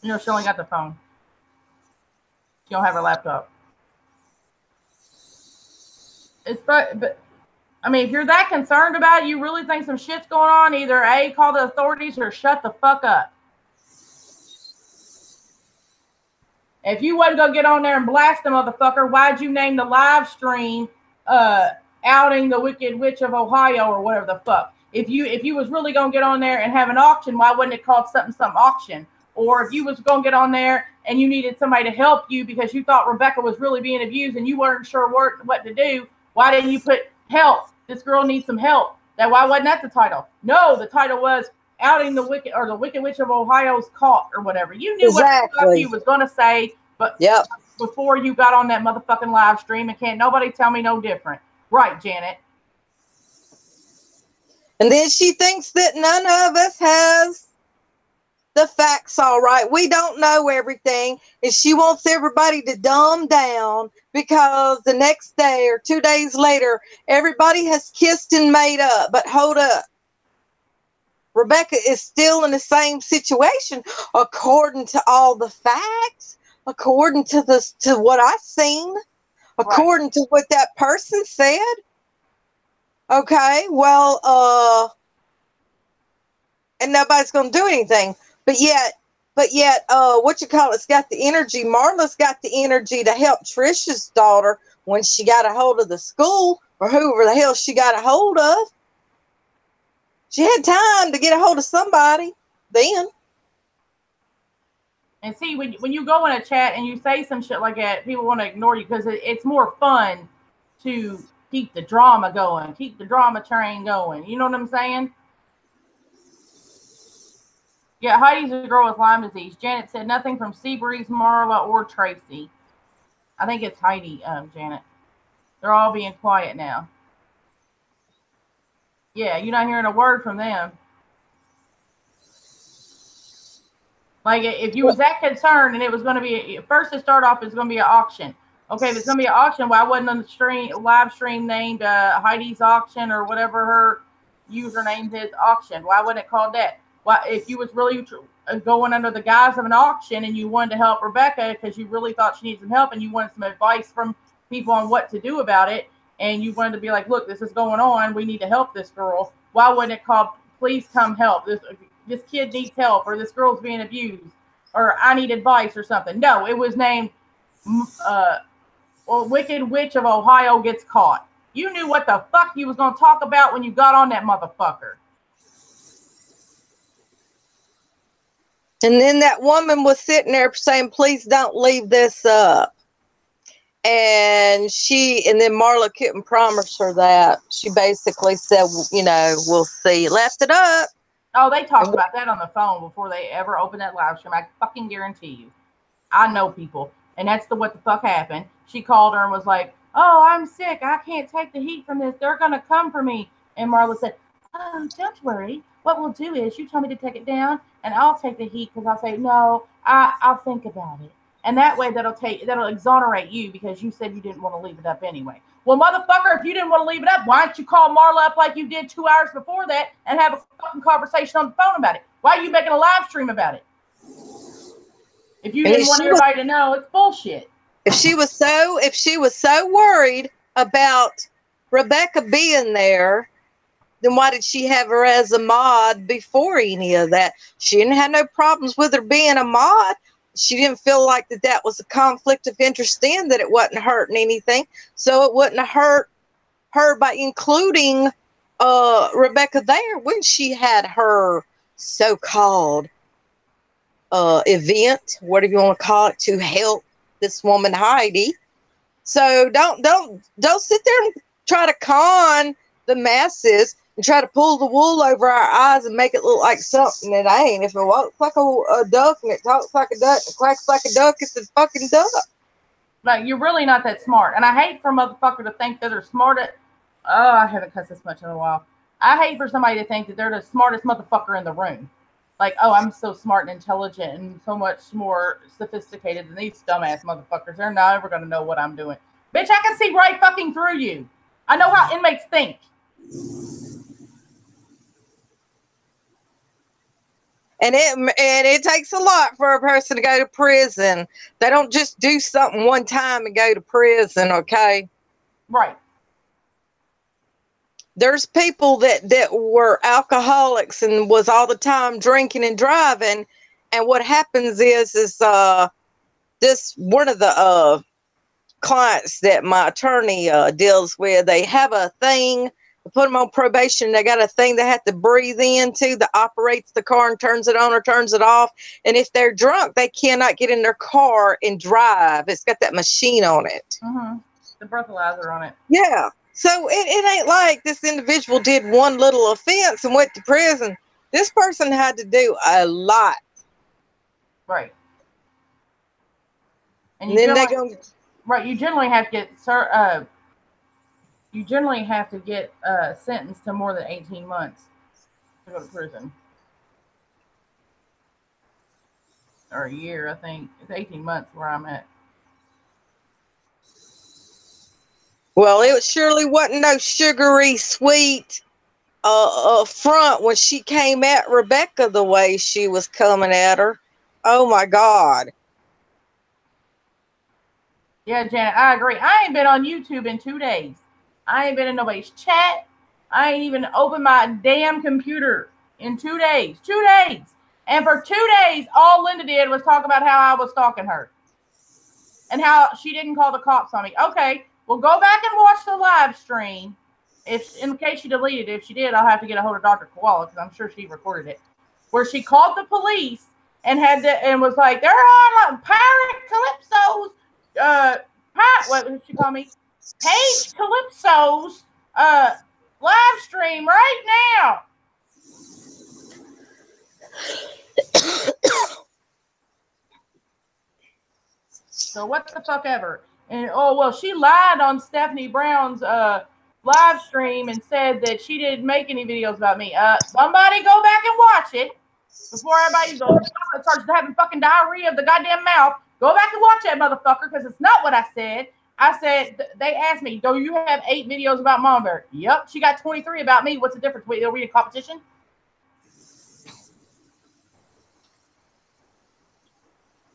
You know, she only got the phone. She don't have her laptop. But I mean, if you're that concerned about it, you really think some shit's going on, either A, call the authorities or shut the fuck up. If you wasn't going to get on there and blast the motherfucker, why'd you name the live stream outing the Wicked Witch of Ohio or whatever the fuck? If you was really going to get on there and have an auction, why wasn't it called something auction? Or if you was going to get on there and you needed somebody to help you because you thought Rebecca was really being abused and you weren't sure what to do, why didn't you put help? This girl needs some help. Why wasn't that the title? No, the title was outing the Wicked Witch of Ohio's caught or whatever. You knew what the fuck you was going to say, but before you got on that motherfucking live stream, and can't nobody tell me no different. Right, Janet? And then she thinks that none of us has the facts all right. We don't know everything, and she wants everybody to dumb down because the next day or 2 days later, everybody has kissed and made up. But hold up. Rebecca is still in the same situation according to all the facts, according to what I've seen, according to what that person said. Okay, well, and nobody's going to do anything. But yet, what you call it's got the energy. Marla's got the energy to help Trisha's daughter when she got a hold of the school or whoever the hell she got a hold of. She had time to get a hold of somebody then. And see, when you go in a chat and you say some shit like that, people want to ignore you because it's more fun to keep the drama going, keep the drama train going. You know what I'm saying? Yeah, Heidi's a girl with Lyme disease. Janet said nothing from Seabreeze, Marla, or Tracy. I think it's Heidi, Janet. They're all being quiet now. Yeah, you're not hearing a word from them. Like, if you was that concerned and it was going to be, first to start off, it's going to be an auction. Okay, if it's going to be an auction, why wasn't on the live stream named Heidi's Auction or whatever her username is, auction? Why wasn't it called that? Why, if you was really going under the guise of an auction and you wanted to help Rebecca because you really thought she needed some help and you wanted some advice from people on what to do about it, and you wanted to be like, look, this is going on, we need to help this girl, why wasn't it called, please come help, this kid needs help, or this girl's being abused, or I need advice or something? No, it was named Wicked Witch of Ohio Gets Caught. You knew what the fuck you was going to talk about when you got on that motherfucker. And then that woman was sitting there saying, please don't leave this up. And then Marla couldn't promise her that. She basically said, you know, we'll see. Left it up. Oh, they talked about that on the phone before they ever opened that live stream. I fucking guarantee you. I know people. And that's what the fuck happened. She called her and was like, oh, I'm sick. I can't take the heat from this. They're going to come for me. And Marla said, oh, don't worry. What we'll do is you tell me to take it down and I'll take the heat because I'll say, no, I'll think about it. And that way that'll exonerate you because you said you didn't want to leave it up anyway. Well, motherfucker, if you didn't want to leave it up, why don't you call Marla up like you did 2 hours before that and have a fucking conversation on the phone about it? Why are you making a live stream about it? If you didn't want everybody to know, it's bullshit. If she was so worried about Rebecca being there, then why did she have her as a mod before any of that? She didn't have no problems with her being a mod. She didn't feel like that was a conflict of interest in, that it wasn't hurting anything. So it wouldn't hurt her by including Rebecca there when she had her so-called event, whatever you want to call it, to help this woman Heidi. So don't sit there and try to con the masses and try to pull the wool over our eyes and make it look like something it ain't. If it walks like a duck and it talks like a duck and it quacks like a duck, it's a fucking duck. Like, you're really not that smart. And I hate for motherfucker to think that they're smart at... Oh, I haven't cussed this much in a while. I hate for somebody to think that they're the smartest motherfucker in the room. Like, oh, I'm so smart and intelligent and so much more sophisticated than these dumbass motherfuckers. They're never going to know what I'm doing. Bitch, I can see right fucking through you. I know how inmates think. And it takes a lot for a person to go to prison. They don't just do something one time and go to prison, okay? Right. There's people that were alcoholics and was all the time drinking and driving. And what happens is this one of the clients that my attorney deals with, they have a thing, put them on probation. They got a thing they have to breathe into that operates the car and turns it on or turns it off. And if they're drunk, they cannot get in their car and drive. It's got that machine on it. Mm-hmm. The breathalyzer on it. Yeah. So it ain't like this individual did one little offense and went to prison. This person had to do a lot. Right. And then they go. Right. You generally have to get sentenced to more than 18 months to go to prison. Or a year, I think. It's 18 months where I'm at. Well, it surely wasn't no sugary sweet front when she came at Rebecca the way she was coming at her. Oh my God. Yeah, Janet, I agree. I ain't been on YouTube in 2 days. I ain't been in nobody's chat. I ain't even opened my damn computer in 2 days. 2 days. And for 2 days, all Linda did was talk about how I was stalking her. And how she didn't call the cops on me. Okay, well, go back and watch the live stream. In case she deleted it. If she did, I'll have to get a hold of Dr. Koala because I'm sure she recorded it. Where she called the police and was like, they're on Pirate Calypso's what did she call me? Paige Calypso's live stream right now. So what the fuck ever. And she lied on Stephanie Brown's live stream and said that she didn't make any videos about me. Somebody go back and watch it before everybody starts having fucking diarrhea of the goddamn mouth. Go back and watch that motherfucker because it's not what I said. I said, they asked me, do you have 8 videos about Mama Bear? Yep. She got 23 about me. What's the difference? Are we in competition?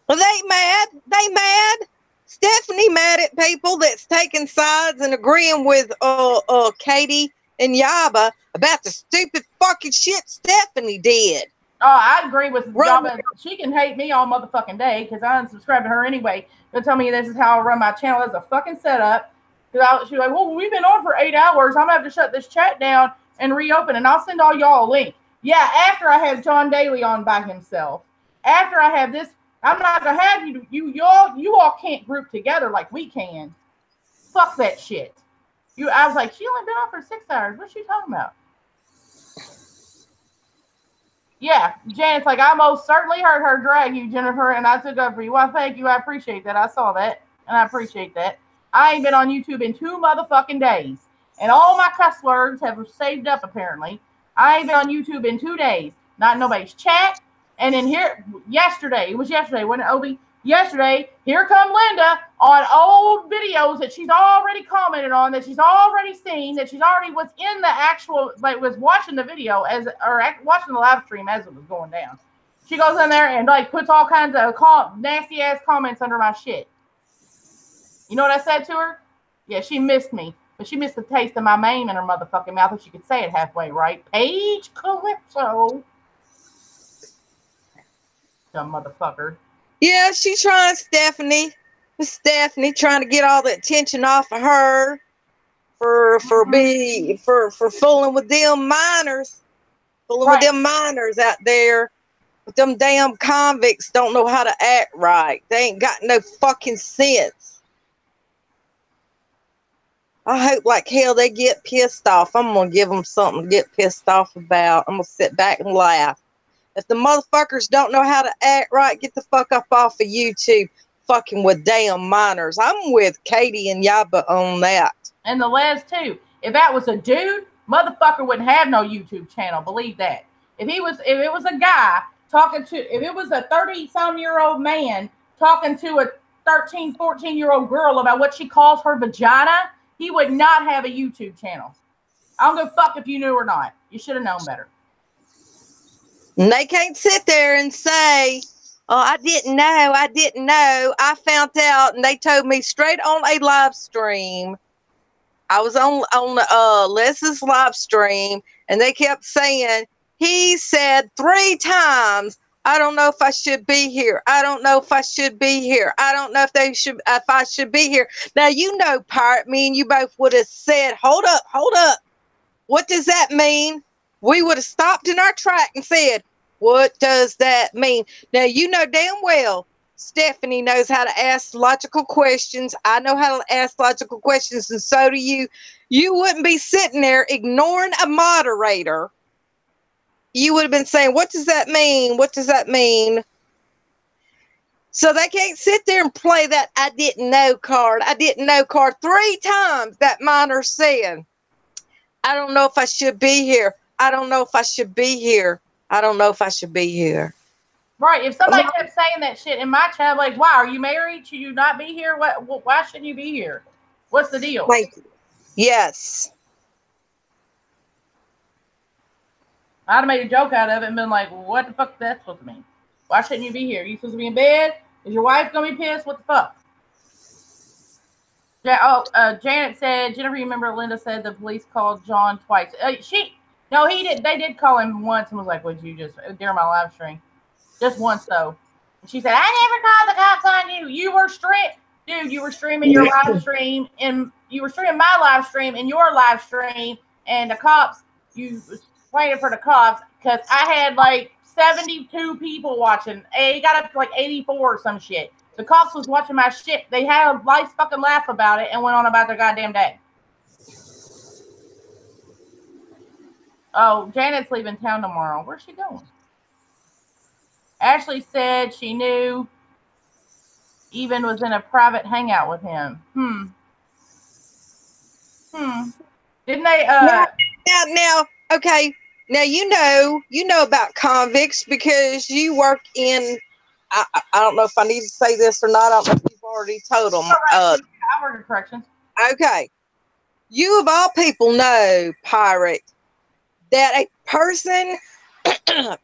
Well, they mad. They mad. Stephanie mad at people that's taking sides and agreeing with Katie and Yaba about the stupid fucking shit Stephanie did. Oh, I agree with Yaba. She can hate me all motherfucking day because I unsubscribed to her anyway. They'll tell me this is how I run my channel. That's a fucking setup. Because she was like, well, we've been on for 8 hours. I'm going to have to shut this chat down and reopen. And I'll send all y'all a link. Yeah, after I have John Daly on by himself. After I have this, I'm not going to have you all can't group together like we can. Fuck that shit. I was like, she only been on for 6 hours. What's she talking about? Yeah, Janet's like, I most certainly heard her drag you, Jennifer, and I took up for you. Well, thank you. I appreciate that. I saw that, and I appreciate that. I ain't been on YouTube in 2 motherfucking days, and all my cuss words have saved up, apparently. I ain't been on YouTube in 2 days. Not in nobody's chat. And then yesterday, wasn't it, Obi? Yesterday, here come Linda on old videos that she's already commented on, that she's already seen, that she's already was in the actual, like was watching the video watching the live stream as it was going down. She goes in there and like puts all kinds of nasty ass comments under my shit. You know what I said to her? Yeah, she missed me But she missed the taste of my name in her motherfucking mouth, and she could say it halfway right. Paige Calypso. Dumb motherfucker. Yeah, she's trying, Stephanie trying to get all the attention off of her for fooling with them minors. Fooling with them minors out there. But them damn convicts don't know how to act right. They ain't got no fucking sense. I hope like hell they get pissed off. I'm going to give them something to get pissed off about. I'm going to sit back and laugh. If the motherfuckers don't know how to act right, get the fuck up off of YouTube fucking with damn minors. I'm with Katie and Yaba on that. And the Les too. If that was a dude, motherfucker wouldn't have no YouTube channel. Believe that. If it was a guy if it was a 30-some-year-old man talking to a 13, 14-year-old girl about what she calls her vagina, he would not have a YouTube channel. I don't give a fuck if you knew or not. You should have known better. And they can't sit there and say, oh, I didn't know. I found out, and they told me straight on a live stream. I was on Les's live stream, and they kept saying, he said 3 times, I don't know if I should be here. I don't know if I should be here. I don't know if I should be here. Now, you know, Pirate, me and you both would have said, hold up. What does that mean? We would have stopped in our track and said, what does that mean? Now, you know damn well Stephanie knows how to ask logical questions. I know how to ask logical questions, and so do you. You wouldn't be sitting there ignoring a moderator. You would have been saying, what does that mean? What does that mean? So they can't sit there and play that I didn't know card. I didn't know card 3 times. That minor said, I don't know if I should be here. I don't know if I should be here. I don't know if I should be here. Right. If somebody kept saying that shit in my chat, like, why are you married? Should you not be here? Why shouldn't you be here? What's the deal? Thank you. Yes. I'd have made a joke out of it and been like, what the fuck is that supposed to mean? Why shouldn't you be here? You supposed to be in bed? Is your wife going to be pissed? What the fuck? Janet said, Jennifer, you remember Linda said the police called John twice. No, he did. They did call him once and was like, would you just, during my live stream. Just once, though. And she said, I never called the cops on you. You were you were streaming your live stream, and you were streaming my live stream and your live stream, and the cops, you was waiting for the cops, because I had like 72 people watching. It got up to like 84 or some shit. The cops was watching my shit. They had a nice fucking laugh about it and went on about their goddamn day. Oh, Janet's leaving town tomorrow. Where's she going? Ashley said she knew Even was in a private hangout with him. Didn't they? Now, okay. Now you know about convicts because you work in. I don't know if I need to say this or not. I don't know if you've already told them. I work in corrections. Okay. You of all people know, Pirate, that a person,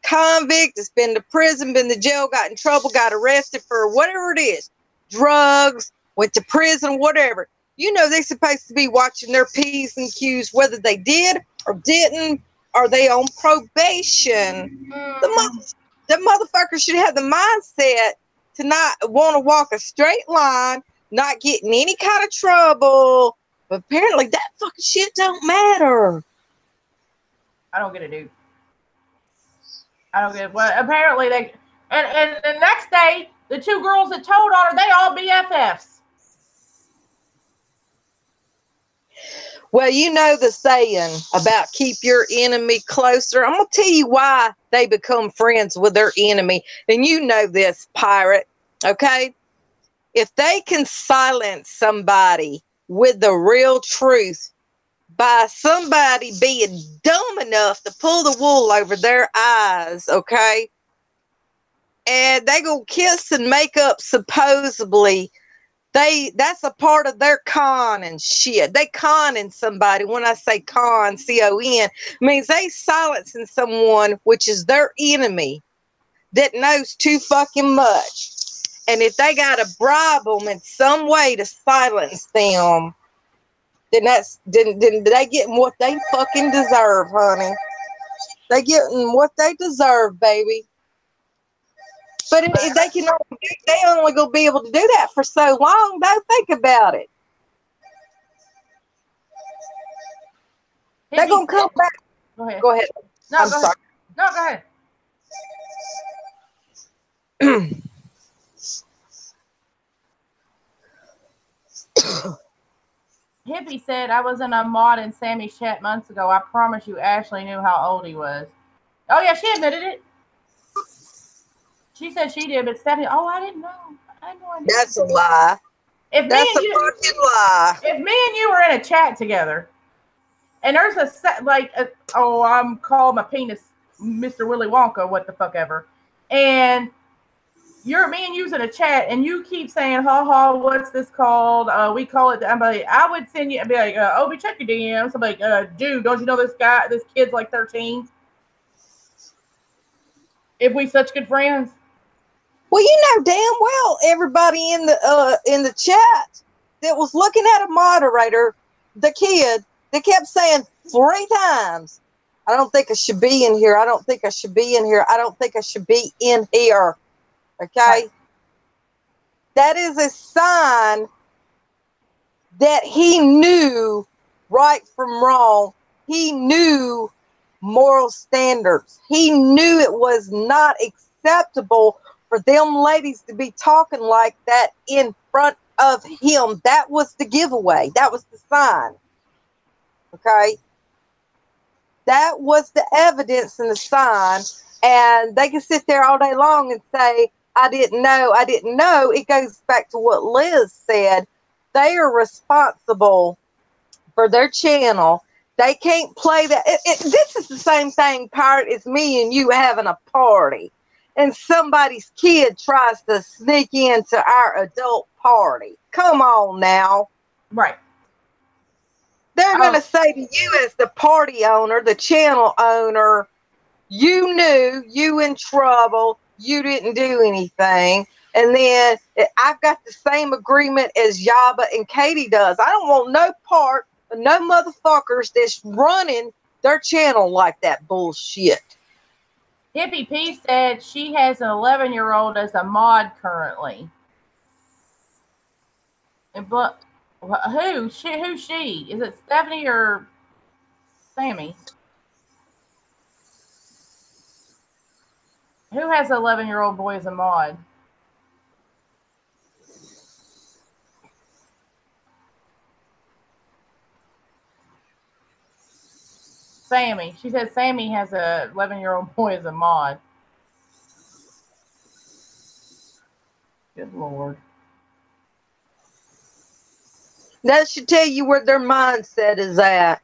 convict, has been to prison, been to jail, got in trouble, got arrested for whatever it is, drugs, went to prison, whatever. You know they're supposed to be watching their P's and Q's, whether they did or didn't. Are they on probation? The motherfucker should have the mindset to not want to walk a straight line, not get in any kind of trouble. But apparently that fucking shit don't matter. I don't get it, dude. I don't get it. Well, apparently they, and the next day, the 2 girls that told on her, they all BFFs. Well, you know the saying about keep your enemy closer. I'm going to tell you why they become friends with their enemy. And you know this, Pirate, okay? If they can silence somebody with the real truth by somebody being dumb enough to pull the wool over their eyes, okay? And they go kiss and make up supposedly. That's a part of their con and shit. They conning somebody. When I say con, C-O-N, means they silencing someone which is their enemy that knows too fucking much. And if they got to bribe them in some way to silence them, then they getting what they fucking deserve, honey. They getting what they deserve, baby. But they only gonna be able to do that for so long. Don't think about it. They're gonna come back. Go ahead. Go ahead. No, I'm go sorry. ahead. No, go ahead. Hippie said, I was in a mod in Sammy's chat months ago. I promise you Ashley knew how old he was. Oh, yeah, she admitted it. She said she did, but Stephanie, I didn't know. I had no idea. That's a lie. That's a fucking lie. If me and you were in a chat together, and there's I'm calling my penis Mr. Willy Wonka, what the fuck ever, and me and you's in a chat, and you keep saying, what's this called? We call it, I would send you, I'd be like, Obi, check your DMs. I'm like, dude, don't you know this kid's like 13? If we such good friends. Well, you know damn well everybody in the chat that was looking at a moderator, the kid, they kept saying 3 times, I don't think I should be in here. I don't think I should be in here. I don't think I should be in here. Okay? Right. That is a sign that he knew right from wrong. He knew moral standards. He knew it was not acceptable for them ladies to be talking like that in front of him. That was the giveaway. That was the sign. Okay? That was the evidence and the sign. And they can sit there all day long and say, I didn't know. It goes back to what Liz said. They are responsible for their channel. They can't play that. This is the same thing, Pirate, as me and you having a party. And somebody's kid tries to sneak into our adult party. Come on now. Right. They're going to say to you as the party owner, the channel owner, you knew you in trouble. You didn't do anything. And then I've got the same agreement as Yaba and Katie does. I don't want no part of no motherfuckers that's running their channel like that bullshit. Hippie P said she has an 11-year-old as a mod currently. But who's she? Is it Stephanie or Sammy? Who has an 11-year-old boy as a mod? Sammy. She said Sammy has a 11-year-old boy as a mod. Good Lord. That should tell you where their mindset is at.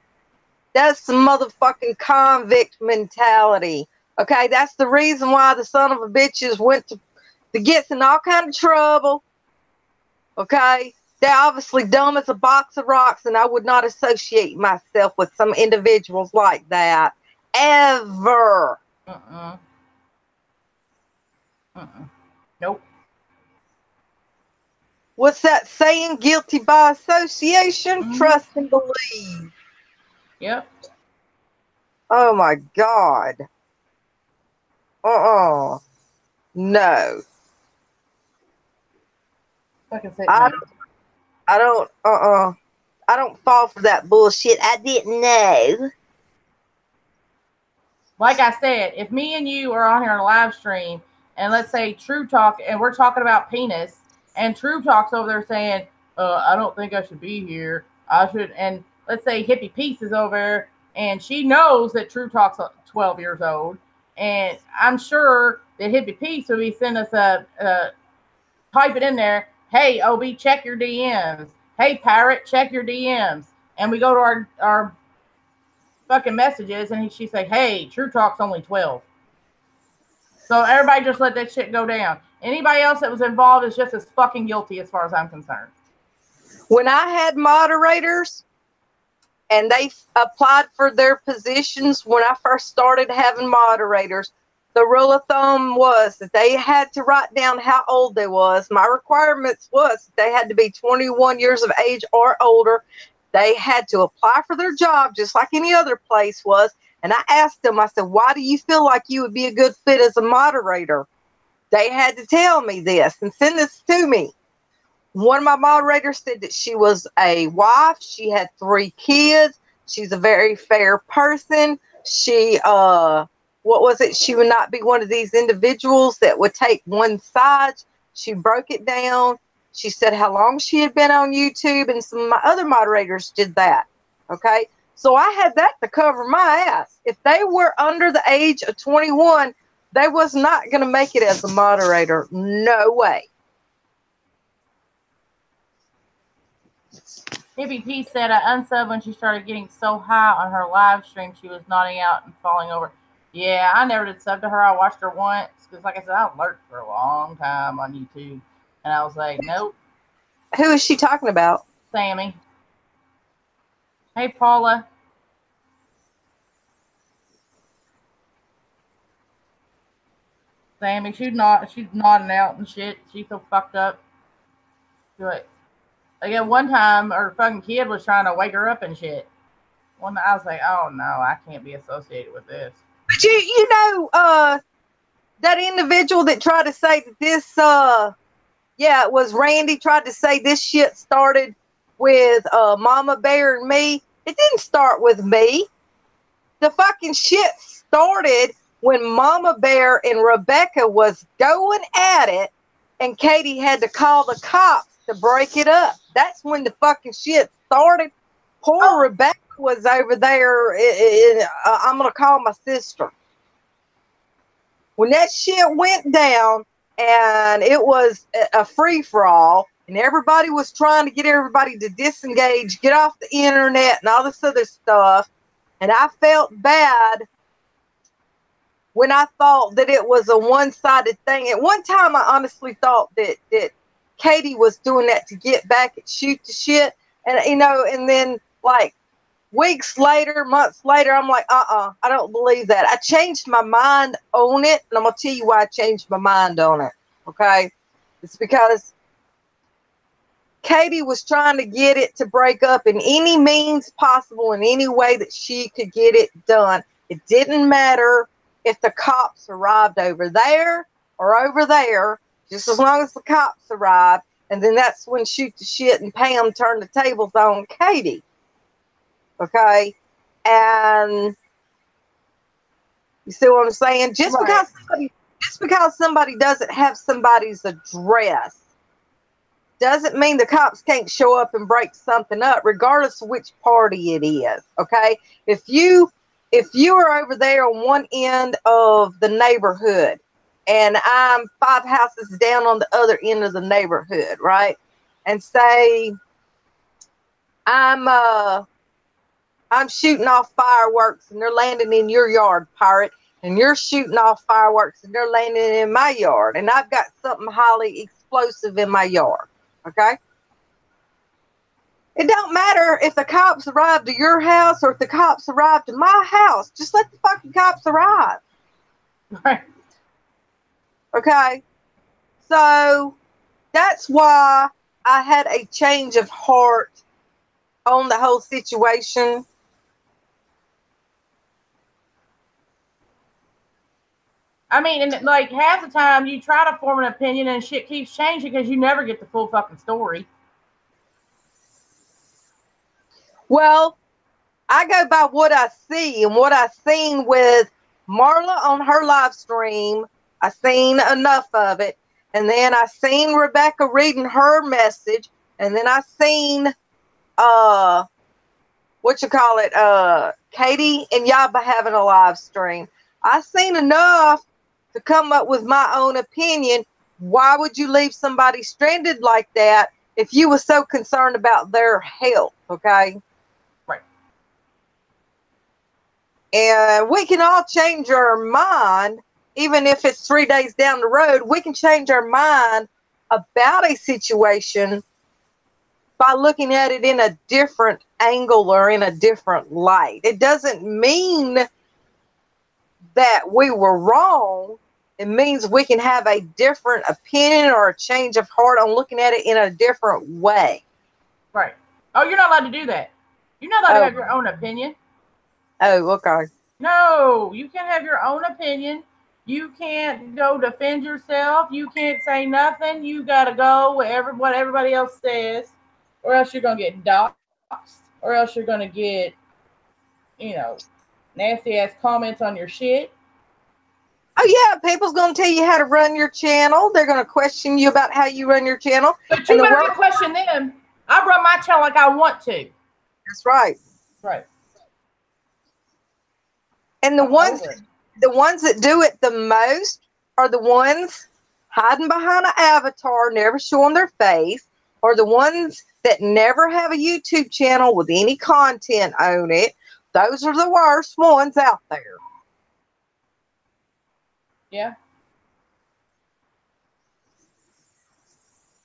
That's the motherfucking convict mentality. Okay, that's the reason why the son of a bitches went to get in all kind of trouble. Okay, they're obviously dumb as a box of rocks, and I would not associate myself with some individuals like that ever. Nope. What's that saying? Guilty by association, trust and believe. Yep. Oh my God. No. I don't fall for that bullshit. I didn't know. Like I said, if me and you are on here on a live stream, and let's say True Talk, and we're talking about penis, and True Talk's over there saying, I don't think I should be here. I should, and let's say Hippie Peace is over there, and she knows that True Talk's 12 years old, and I'm sure that Hippie Peace will be sending us type it in there. Hey, Obi, check your DMs. Hey, Parrot, check your DMs. And we go to our fucking messages, and she say, hey, True Talk's only 12. So everybody just let that shit go down. Anybody else that was involved is just as fucking guilty as far as I'm concerned. When I had moderators and they applied for their positions, when I first started having moderators, the rule of thumb was that they had to write down how old they was. My requirements was that they had to be 21 years of age or older. They had to apply for their job just like any other place was. And I asked them, I said, why do you feel like you would be a good fit as a moderator? They had to tell me this and send this to me. One of my moderators said that she was a wife. She had 3 kids. She's a very fair person. She, what was it? She would not be one of these individuals that would take one side. She broke it down. She said how long she had been on YouTube, and some of my other moderators did that. Okay. So I had that to cover my ass. If they were under the age of 21, they was not going to make it as a moderator. No way. Hippie P said I unsubbed when she started getting so high on her live stream she was nodding out and falling over. Yeah, I never did sub to her. I watched her once because, like I said, I lurked for a long time on YouTube. And I was like, nope. Who is she talking about? Sammy. Hey, Paula. Sammy, she's nodding out and shit. She's so fucked up. Like one time, her fucking kid was trying to wake her up and shit. One, I was like, oh no, I can't be associated with this. But you know, that individual that tried to say that this, yeah, it was Randy, tried to say this shit started with Mama Bear and me. It didn't start with me. The fucking shit started when Mama Bear and Rebecca was going at it, and Katie had to call the cops to break it up. That's when the fucking shit started. Poor Rebecca was over there. I'm going to call my sister. When that shit went down and it was a free-for-all and everybody was trying to get everybody to disengage, get off the internet and all this other stuff, and I felt bad when I thought that it was a one-sided thing. At one time, I honestly thought that Katie was doing that to get back at Shoot the Shit. And, you know, and then, like, weeks later, months later, I'm like, I don't believe that. I changed my mind on it, and I'm going to tell you why I changed my mind on it, okay? It's because Katie was trying to get it to break up in any means possible, in any way that she could get it done. It didn't matter if the cops arrived over there or over there, just as long as the cops arrived. And then that's when Shoot the Shit and Pam turned the tables on Katie. Okay? And you see what I'm saying? Just because somebody doesn't have somebody's address doesn't mean the cops can't show up and break something up, regardless of which party it is. Okay? If you are over there on one end of the neighborhood and I'm 5 houses down on the other end of the neighborhood, right? And say I'm shooting off fireworks and they're landing in your yard, pirate, and you're shooting off fireworks and they're landing in my yard, and I've got something highly explosive in my yard, okay? It don't matter if the cops arrive to your house or if the cops arrive to my house. Just let the fucking cops arrive. Right. Okay? So that's why I had a change of heart on the whole situation. I mean, and like half the time you try to form an opinion and shit keeps changing because you never get the full fucking story. Well, I go by what I see, and what I seen with Marla on her live stream, I seen enough of it. And then I seen Rebecca reading her message, and then I seen Katie and Yaba having a live stream. I seen enough to come up with my own opinion. Why would you leave somebody stranded like that if you were so concerned about their health? Okay. Right. And we can all change our mind, even if it's 3 days down the road. We can change our mind about a situation by looking at it in a different angle or in a different light. It doesn't mean that we were wrong. It means we can have a different opinion or a change of heart on looking at it in a different way. Right. Oh, you're not allowed to do that. You're not allowed to have your own opinion. Oh, okay. No, you can't have your own opinion. You can't go defend yourself. You can't say nothing. You gotta go with what everybody else says, or else you're gonna get doxxed, or else you're gonna get, nasty ass comments on your shit. Oh yeah, people's gonna tell you how to run your channel. They're gonna question you about how you run your channel. But you better not question them. I run my channel like I want to. That's right. Right. And the ones that do it the most are the ones hiding behind an avatar, never showing their face, or the ones that never have a YouTube channel with any content on it. Those are the worst ones out there. Yeah.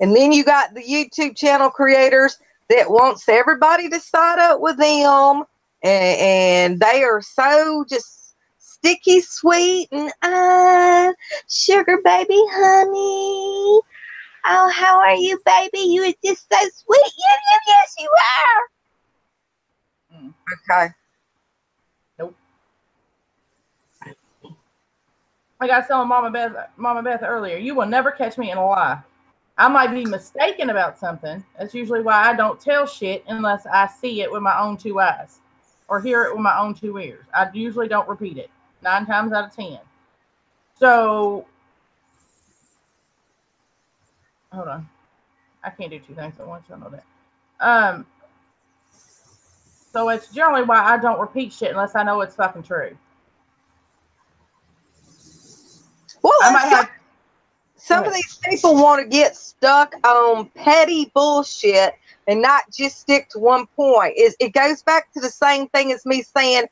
And then you got the YouTube channel creators that wants everybody to sign up with them, and they are so just sticky sweet and sugar baby honey. Oh, how are you, baby? You are just so sweet. Yes, you are. Okay. Nope. Like I was telling Mama Beth earlier, you will never catch me in a lie. I might be mistaken about something. That's usually why I don't tell shit unless I see it with my own two eyes or hear it with my own two ears. I usually don't repeat it 9 times out of 10. So, hold on. I can't do 2 things at once. I know that. So it's generally why I don't repeat shit unless I know it's fucking true. Well, I might have. Some of these people want to get stuck on petty bullshit and not just stick to one point. It goes back to the same thing as me saying,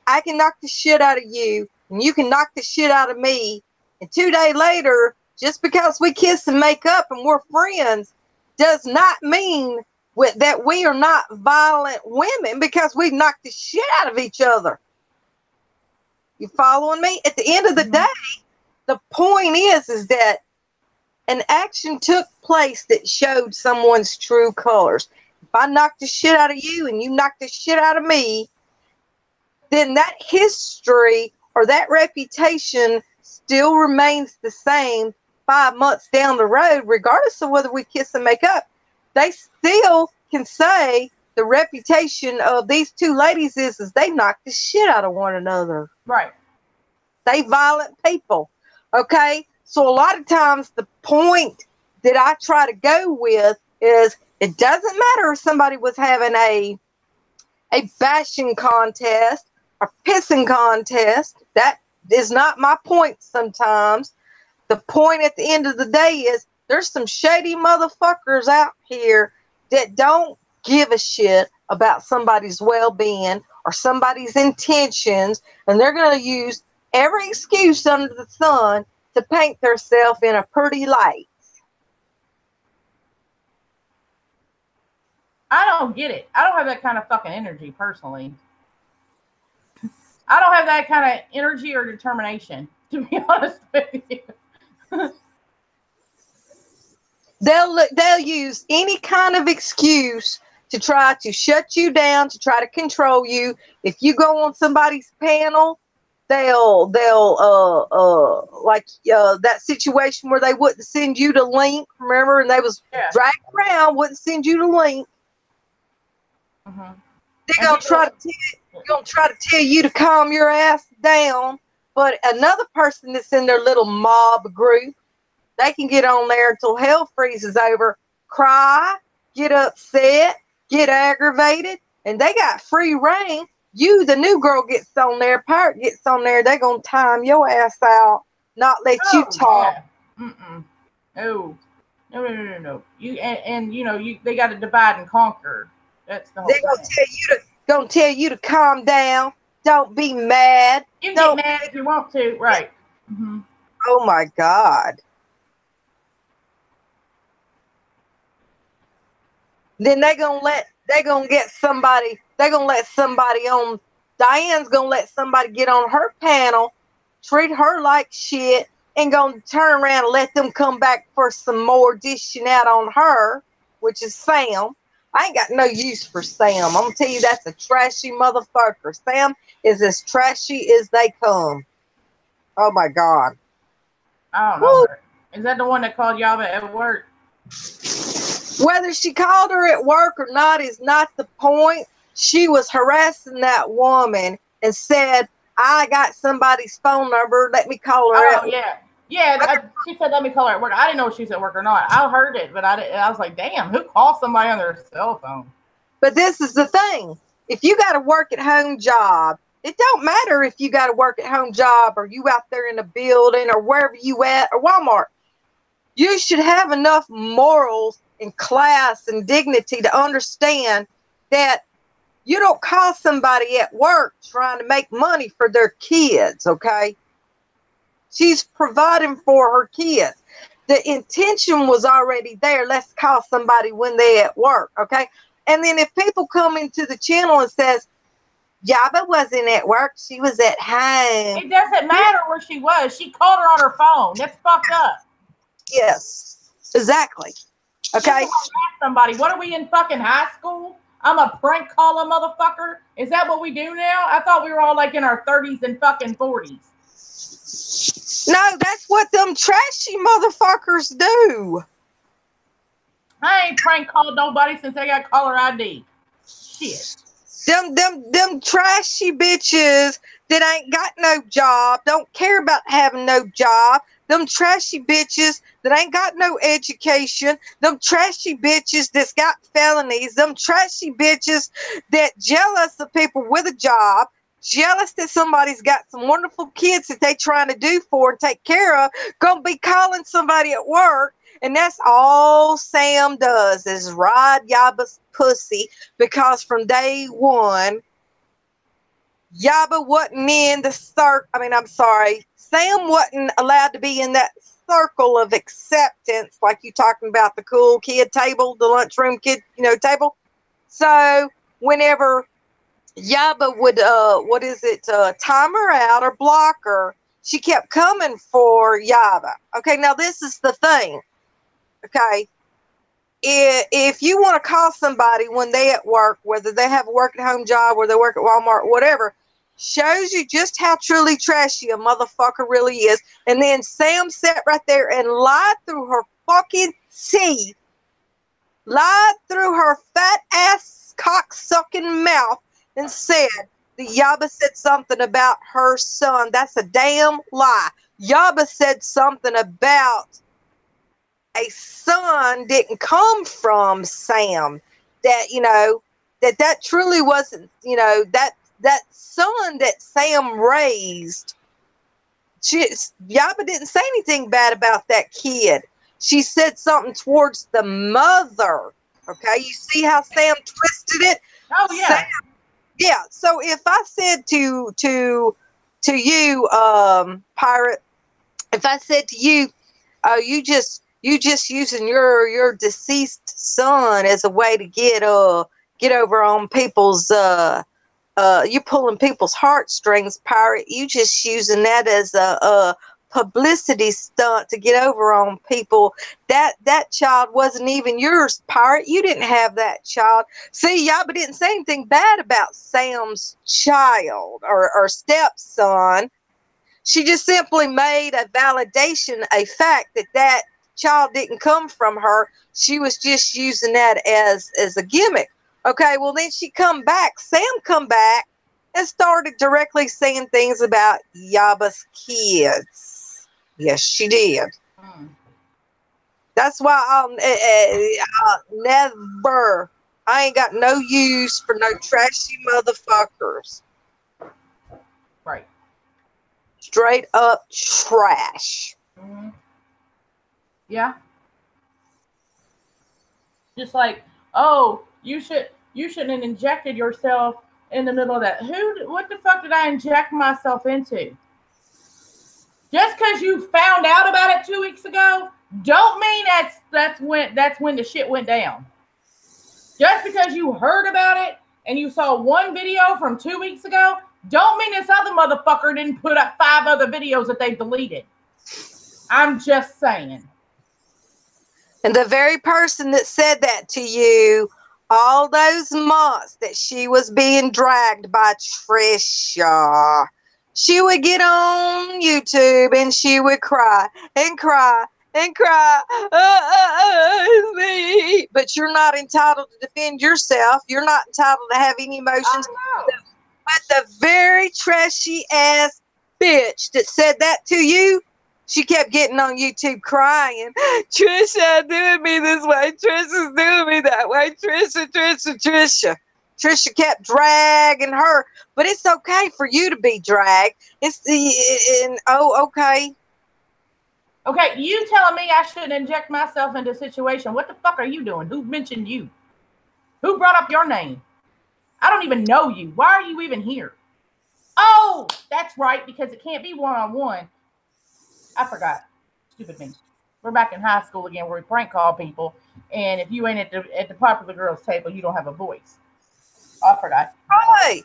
I can knock the shit out of you and you can knock the shit out of me. And 2 days later, just because we kiss and make up and we're friends does not mean that we are not violent women because we've knocked the shit out of each other. You following me? At the end of the day, the point is that an action took place that showed someone's true colors. If I knocked the shit out of you and you knocked the shit out of me, then that history or that reputation still remains the same 5 months down the road, regardless of whether we kiss and make up. They still can say the reputation of these 2 ladies is they knocked the shit out of one another. Right. They violent people. Okay? So a lot of times the point that I try to go with is it doesn't matter if somebody was having a bashing contest or pissing contest. That is not my point sometimes. The point at the end of the day is there's some shady motherfuckers out here that don't give a shit about somebody's well-being or somebody's intentions, and they're going to use every excuse under the sun to paint themselves in a pretty light. I don't get it. I don't have that kind of fucking energy personally. I don't have that kind of energy or determination, to be honest with you. They'll use any kind of excuse to try to shut you down, to try to control you. If you go on somebody's panel, they'll that situation where they wouldn't send you the link, remember, and they was dragged around, wouldn't send you the link. They're gonna try to tell you to calm your ass down, but another person that's in their little mob group, they can get on there until hell freezes over, cry, get upset, get aggravated, and they got free reign. You, the new girl, gets on there, Pirate gets on there, they're going to time your ass out, not let you talk. Yeah. No. You and you know, they got to divide and conquer. That's the whole thing. They're going to tell you to calm down. Don't be mad. You get mad if you want to, right? Oh my God. Then they're gonna let somebody on. Diane's gonna let somebody get on her panel, treat her like shit, and gonna turn around and let them come back for some more dishing out on her, which is Sam. I ain't got no use for Sam. I'm gonna tell you, that's a trashy motherfucker. Sam is as trashy as they come. Oh my God. I don't know her. Is that the one that called Yaba at work? Whether she called her at work or not is not the point. She was harassing that woman and said, I got somebody's phone number. Let me call her at work. Yeah. Yeah, she said, let me call her at work. I didn't know if she was at work or not. I heard it, but I was like, damn, who calls somebody on their cell phone? But this is the thing. If you got a work at home job, it don't matter if you got a work at home job or you out there in a building or wherever you at or Walmart. You should have enough morals and class and dignity to understand that you don't call somebody at work trying to make money for their kids, okay? She's providing for her kids. The intention was already there. Let's call somebody when they're at work, okay? And then if people come into the channel and says, Yaba wasn't at work, she was at home. It doesn't matter where she was. She called her on her phone. That's fucked up. Yes, exactly. Okay. Somebody, what are we in fucking high school? I'm a prank caller motherfucker. Is that what we do now? I thought we were all like in our 30s and fucking 40s. No, that's what them trashy motherfuckers do. I ain't prank called nobody since they got caller ID. Shit. Them trashy bitches that ain't got no job, don't care about having no job. Them trashy bitches that ain't got no education. Them trashy bitches that's got felonies. Them trashy bitches that jealous of people with a job. Jealous that somebody's got some wonderful kids that they trying to do for and take care of. Gonna be calling somebody at work. And that's all Sam does is ride Yaba's pussy, because from day one, Yaba wasn't in the Sam wasn't allowed to be in that circle of acceptance, like you talking about the cool kid table, the lunchroom kid, table. So whenever Yaba would, time her out or block her, she kept coming for Yaba. Okay, now this is the thing. Okay, if you want to call somebody when they at work, whether they have a work at home job or they work at Walmart, whatever, shows you just how truly trashy a motherfucker really is. And then Sam sat right there and lied through her fucking teeth, lied through her fat ass cock sucking mouth and said that Yaba said something about her son. That's a damn lie. Yaba said something about a son didn't come from Sam, that truly wasn't, that son that Sam raised. Yaba didn't say anything bad about that kid. She said something towards the mother. Okay, you see how Sam twisted it? Oh yeah. Yeah. So if I said to you, Pirate, if I said to you, you just using your deceased son as a way to get over on people's you're pulling people's heartstrings, Pirate. You just using that as a publicity stunt to get over on people. That child wasn't even yours, Pirate. You didn't have that child. See, Yaba didn't say anything bad about Sam's child or stepson. She just simply made a validation, a fact that child didn't come from her. She was just using that as a gimmick. Okay, well then Sam come back and started directly saying things about Yaba's kids. Yes, she did. That's why I ain't got no use for no trashy motherfuckers. Right. Straight up trash. Mm-hmm. Yeah. Just like, oh, you shouldn't have injected yourself in the middle of that. What the fuck did I inject myself into? Just because you found out about it 2 weeks ago, don't mean that's when the shit went down. Just because you heard about it and you saw one video from 2 weeks ago, don't mean this other motherfucker didn't put up 5 other videos that they've deleted. I'm just saying. And the very person that said that to you all those months that she was being dragged by Trisha, she would get on YouTube and she would cry and cry and cry. It's me. But you're not entitled to defend yourself. You're not entitled to have any emotions. Oh, no. But the very trashy ass bitch that said that to you, she kept getting on YouTube crying. Trisha doing me this way. Trisha's doing me that way. Trisha. Trisha kept dragging her. But it's okay for you to be dragged. Okay. Okay, you telling me I shouldn't inject myself into a situation. What the fuck are you doing? Who mentioned you? Who brought up your name? I don't even know you. Why are you even here? Oh, that's right, because it can't be one-on-one. I forgot. Stupid me. We're back in high school again where we prank call people, and if you ain't at the popular girls table, you don't have a voice. I forgot. Right.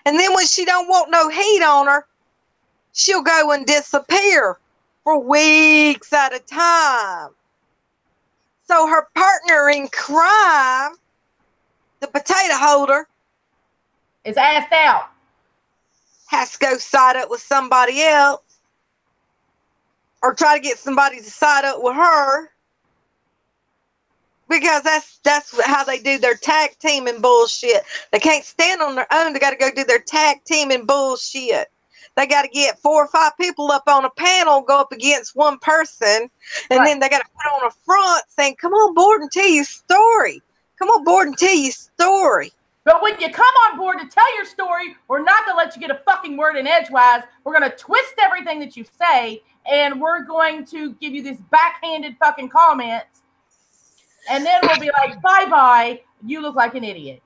And then when she don't want no heat on her, she'll go and disappear for weeks at a time. So her partner in crime, the potato holder, is assed out. Has to go side up with somebody else. Or try to get somebody to side up with her. Because that's how they do their tag teaming bullshit. They can't stand on their own. They got to go do their tag teaming bullshit. They got to get 4 or 5 people up on a panel, go up against one person, and then they got to put on a front saying, come on board and tell your story. Come on board and tell your story. But when you come on board to tell your story, we're not going to let you get a fucking word in edgewise. We're going to twist everything that you say, and we're going to give you these backhanded fucking comments, and then we'll be like, bye-bye, you look like an idiot.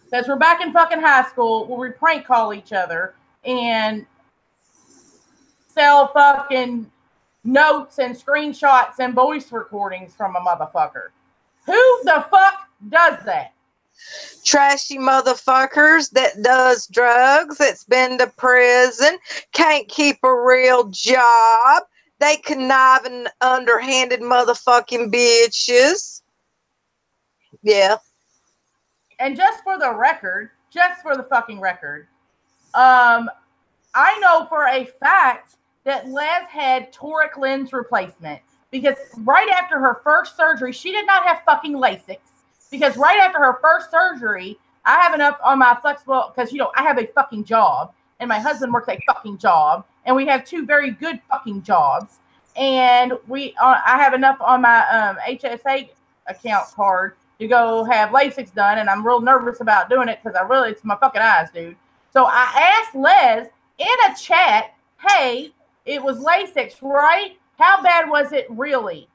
Because we're back in fucking high school where we prank call each other and sell fucking notes and screenshots and voice recordings from a motherfucker. Who the fuck does that? Trashy motherfuckers that does drugs, that's been to prison, can't keep a real job. They conniving, underhanded motherfucking bitches. Yeah. And just for the fucking record, I know for a fact that Les had toric lens replacement because right after her first surgery, she did not have fucking LASIK. Because right after her first surgery, I have enough on my flexible, because, I have a fucking job, and my husband works a fucking job, and we have 2 very good fucking jobs, and I have enough on my HSA account card to go have LASIK done, and I'm real nervous about doing it because it's my fucking eyes, dude. So I asked Les in a chat, hey, it was LASIK, right? How bad was it really? ?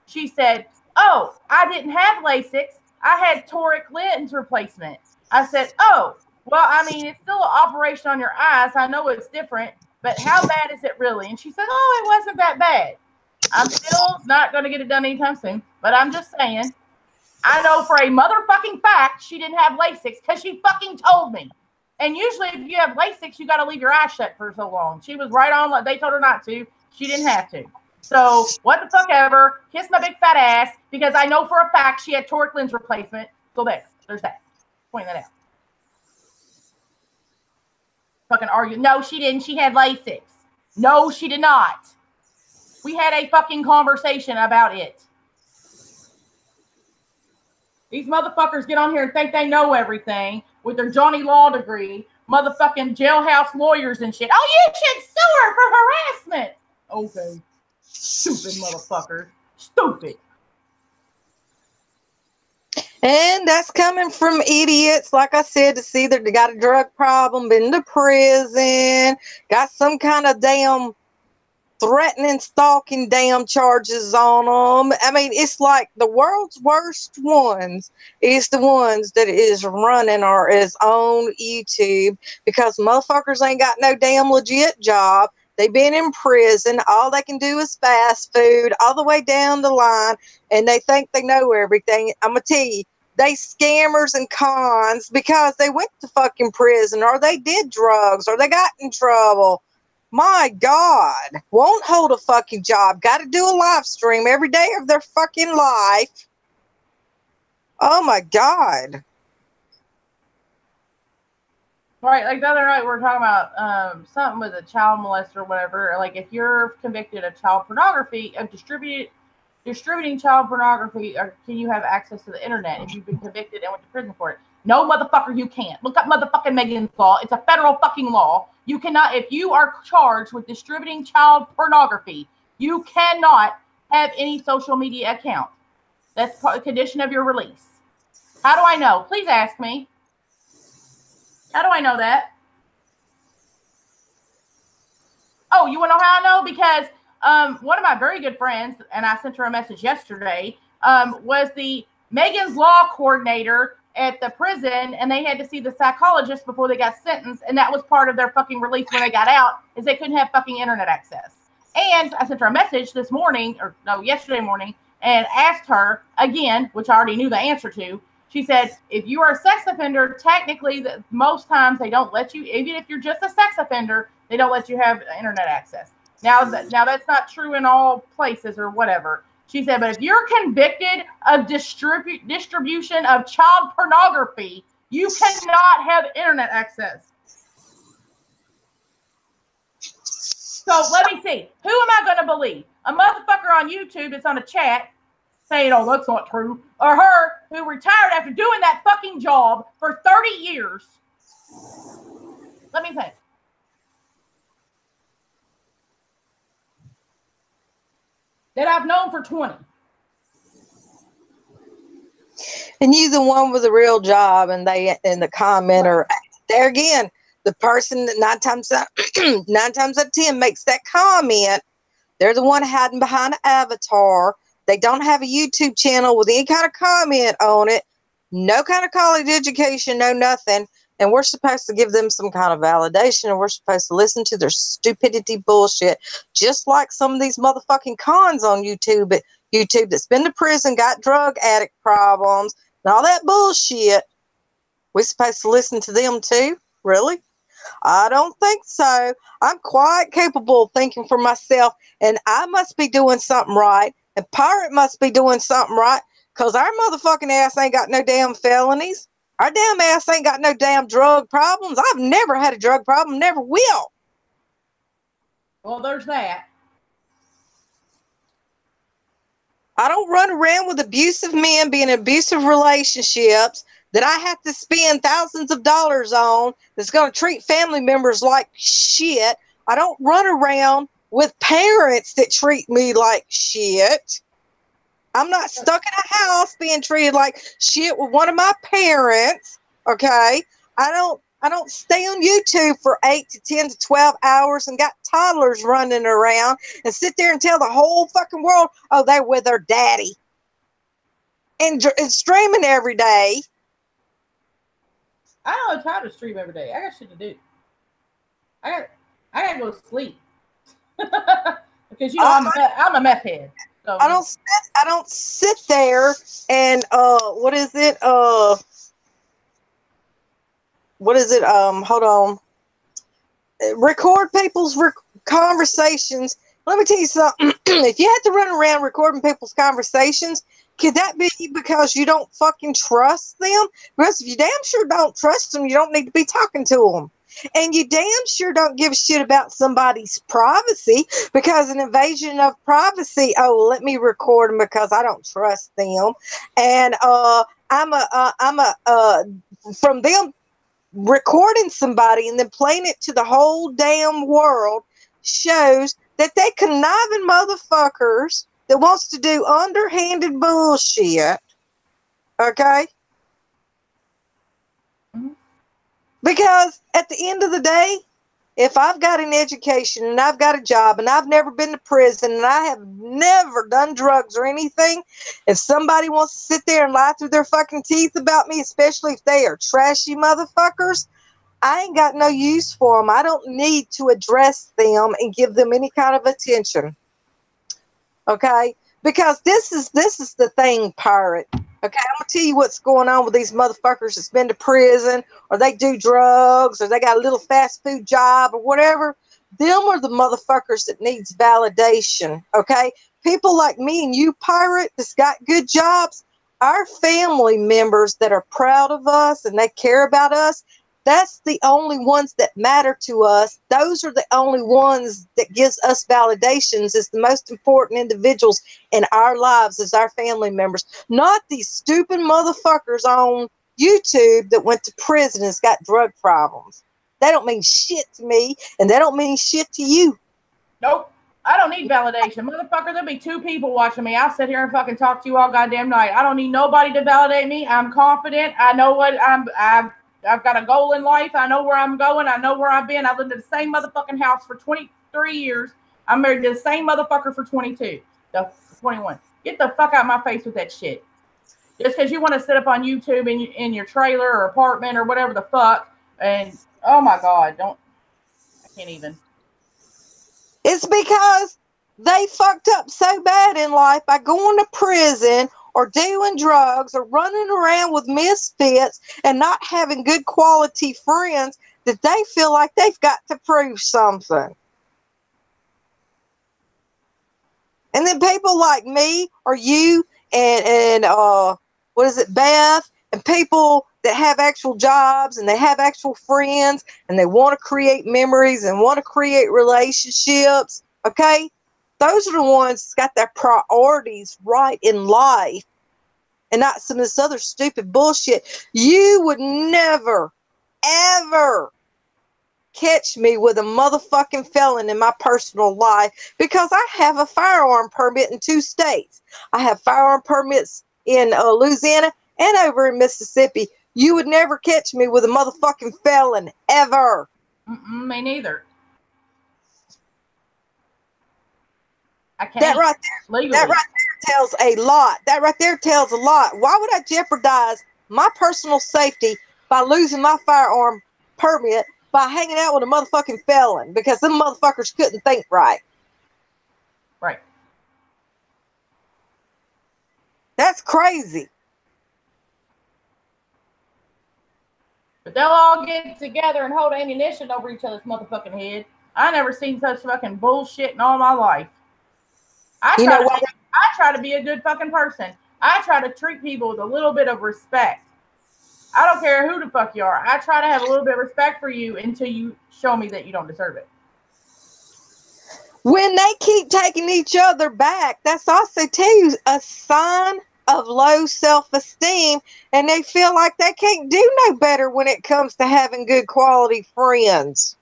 She said, oh, I didn't have LASIK. I had toric lens replacement. I said, oh, well, I mean, it's still an operation on your eyes. I know it's different, but how bad is it really? And she said, oh, it wasn't that bad. I'm still not going to get it done anytime soon, but I'm just saying, I know for a motherfucking fact she didn't have LASIK because she fucking told me. And usually if you have LASIK, you got to leave your eyes shut for so long. She was right on. They told her not to. She didn't have to. So what the fuck ever. Kiss my big fat ass because I know for a fact she had toric lens replacement. So there's that. Point that out. Fucking argue. No, she didn't. She had LASIK. No, she did not. We had a fucking conversation about it. These motherfuckers get on here and think they know everything with their Johnny Law degree, motherfucking jailhouse lawyers and shit. Oh, you should sue her for harassment. Okay. Stupid motherfucker. Stupid. And that's coming from idiots, like I said, to see that they got a drug problem, been to prison, got some kind of damn threatening, stalking damn charges on them. I mean, it's like the world's worst ones is the ones that is running or is on YouTube because motherfuckers ain't got no damn legit job. They've been in prison. All they can do is fast food all the way down the line, and they think they know everything. I'm going to tell you, they scammers and cons because they went to fucking prison or they did drugs or they got in trouble. My God, won't hold a fucking job. Got to do a live stream every day of their fucking life. Oh my God. Right, like the other night we were talking about something with a child molester or whatever. Like if you're convicted of child pornography, of distributing child pornography, or can you have access to the internet if you've been convicted and went to prison for it? No, motherfucker, you can't. Look up motherfucking Megan's law. It's a federal fucking law. You cannot, if you are charged with distributing child pornography, you cannot have any social media account. That's a condition of your release. How do I know? Please ask me. How do I know that? Oh, you want to know how I know? Because one of my very good friends, and I sent her a message yesterday, was the Megan's Law coordinator at the prison, and they had to see the psychologist before they got sentenced, and that was part of their fucking release when they got out, is they couldn't have fucking internet access. And I sent her a message this morning, or no, yesterday morning, and asked her again, which I already knew the answer to. She said, if you are a sex offender, technically, most times they don't let you, even if you're just a sex offender, they don't let you have internet access. Now that's not true in all places or whatever. She said, but if you're convicted of distribution of child pornography, you cannot have internet access. So let me see. Who am I going to believe? A motherfucker on YouTube that's on a chat saying, oh, that's not true. Or her who retired after doing that fucking job for 30 years. Let me think. That I've known for 20. And you the one with a real job, and they in the commenter, there again, the person that 9 times out of 10 makes that comment, they're the one hiding behind an avatar. They don't have a YouTube channel with any kind of comment on it, no kind of college education, no nothing. And we're supposed to give them some kind of validation, and we're supposed to listen to their stupidity bullshit, just like some of these motherfucking cons on YouTube that's been to prison, got drug addict problems, and all that bullshit. We're supposed to listen to them too? Really? I don't think so. I'm quite capable of thinking for myself, and I must be doing something right, and Pirate must be doing something right, because our motherfucking ass ain't got no damn felonies. Our damn ass ain't got no damn drug problems. I've never had a drug problem, never will. Well, there's that. I don't run around with abusive men, being in abusive relationships that I have to spend thousands of dollars on, that's going to treat family members like shit. I don't run around with parents that treat me like shit. I'm not stuck in a house being treated like shit with one of my parents. Okay. I don't stay on YouTube for 8 to 10 to 12 hours and got toddlers running around and sit there and tell the whole fucking world, oh, they're with their daddy and streaming every day. I don't have time to stream every day. I got shit to do. I got to go to sleep because I'm a meth head. So. I don't sit there and hold on, record people's conversations. Let me tell you something. If you had to run around recording people's conversations, could that be because you don't fucking trust them? Because if you damn sure don't trust them, you don't need to be talking to them. And you damn sure don't give a shit about somebody's privacy, because an invasion of privacy, oh, let me record them because I don't trust them. And from them recording somebody and then playing it to the whole damn world shows that they conniving motherfuckers that wants to do underhanded bullshit. Okay? Because at the end of the day, if I've got an education and I've got a job and I've never been to prison and I have never done drugs or anything, if somebody wants to sit there and lie through their fucking teeth about me, especially if they are trashy motherfuckers, I ain't got no use for them. I don't need to address them and give them any kind of attention. Okay? Because this is the thing, Pirate. Okay, I'm going to tell you what's going on with these motherfuckers that's been to prison, or they do drugs, or they got a little fast food job, or whatever. Them are the motherfuckers that needs validation, okay? People like me and you, Pirate, that's got good jobs, our family members that are proud of us and they care about us, that's the only ones that matter to us. Those are the only ones that gives us validations as the most important individuals in our lives as our family members, not these stupid motherfuckers on YouTube that went to prison and has got drug problems. They don't mean shit to me, and they don't mean shit to you. Nope. I don't need validation. Motherfucker, there'll be 2 people watching me. I'll sit here and fucking talk to you all goddamn night. I don't need nobody to validate me. I'm confident. I know what I've got a goal in life. I know where I'm going. I know where I've been. I've lived in the same motherfucking house for 23 years. I'm married to the same motherfucker for 22. 21. Get the fuck out of my face with that shit. Just because you want to sit up on YouTube in your trailer or apartment or whatever the fuck. And, oh my God, I can't even. It's because they fucked up so bad in life by going to prison or doing drugs or running around with misfits and not having good quality friends that they feel like they've got to prove something. And then people like me or you and what is it, Beth, and people that have actual jobs and they have actual friends and they want to create memories and want to create relationships, okay? Those are the ones that's got their priorities right in life and not some of this other stupid bullshit. You would never, ever catch me with a motherfucking felon in my personal life because I have a firearm permit in 2 states. I have firearm permits in Louisiana and over in Mississippi. You would never catch me with a motherfucking felon, ever. Me neither. I can't. That right there tells a lot. That right there tells a lot. Why would I jeopardize my personal safety by losing my firearm permit by hanging out with a motherfucking felon? Because them motherfuckers couldn't think right. Right. That's crazy. But they'll all get together and hold ammunition over each other's motherfucking head. I never seen such fucking bullshit in all my life. I try to be a good fucking person. I try to treat people with a little bit of respect. I don't care who the fuck you are. I try to have a little bit of respect for you until you show me that you don't deserve it. When they keep taking each other back, that's also too a sign of low self-esteem, and they feel like they can't do no better when it comes to having good quality friends.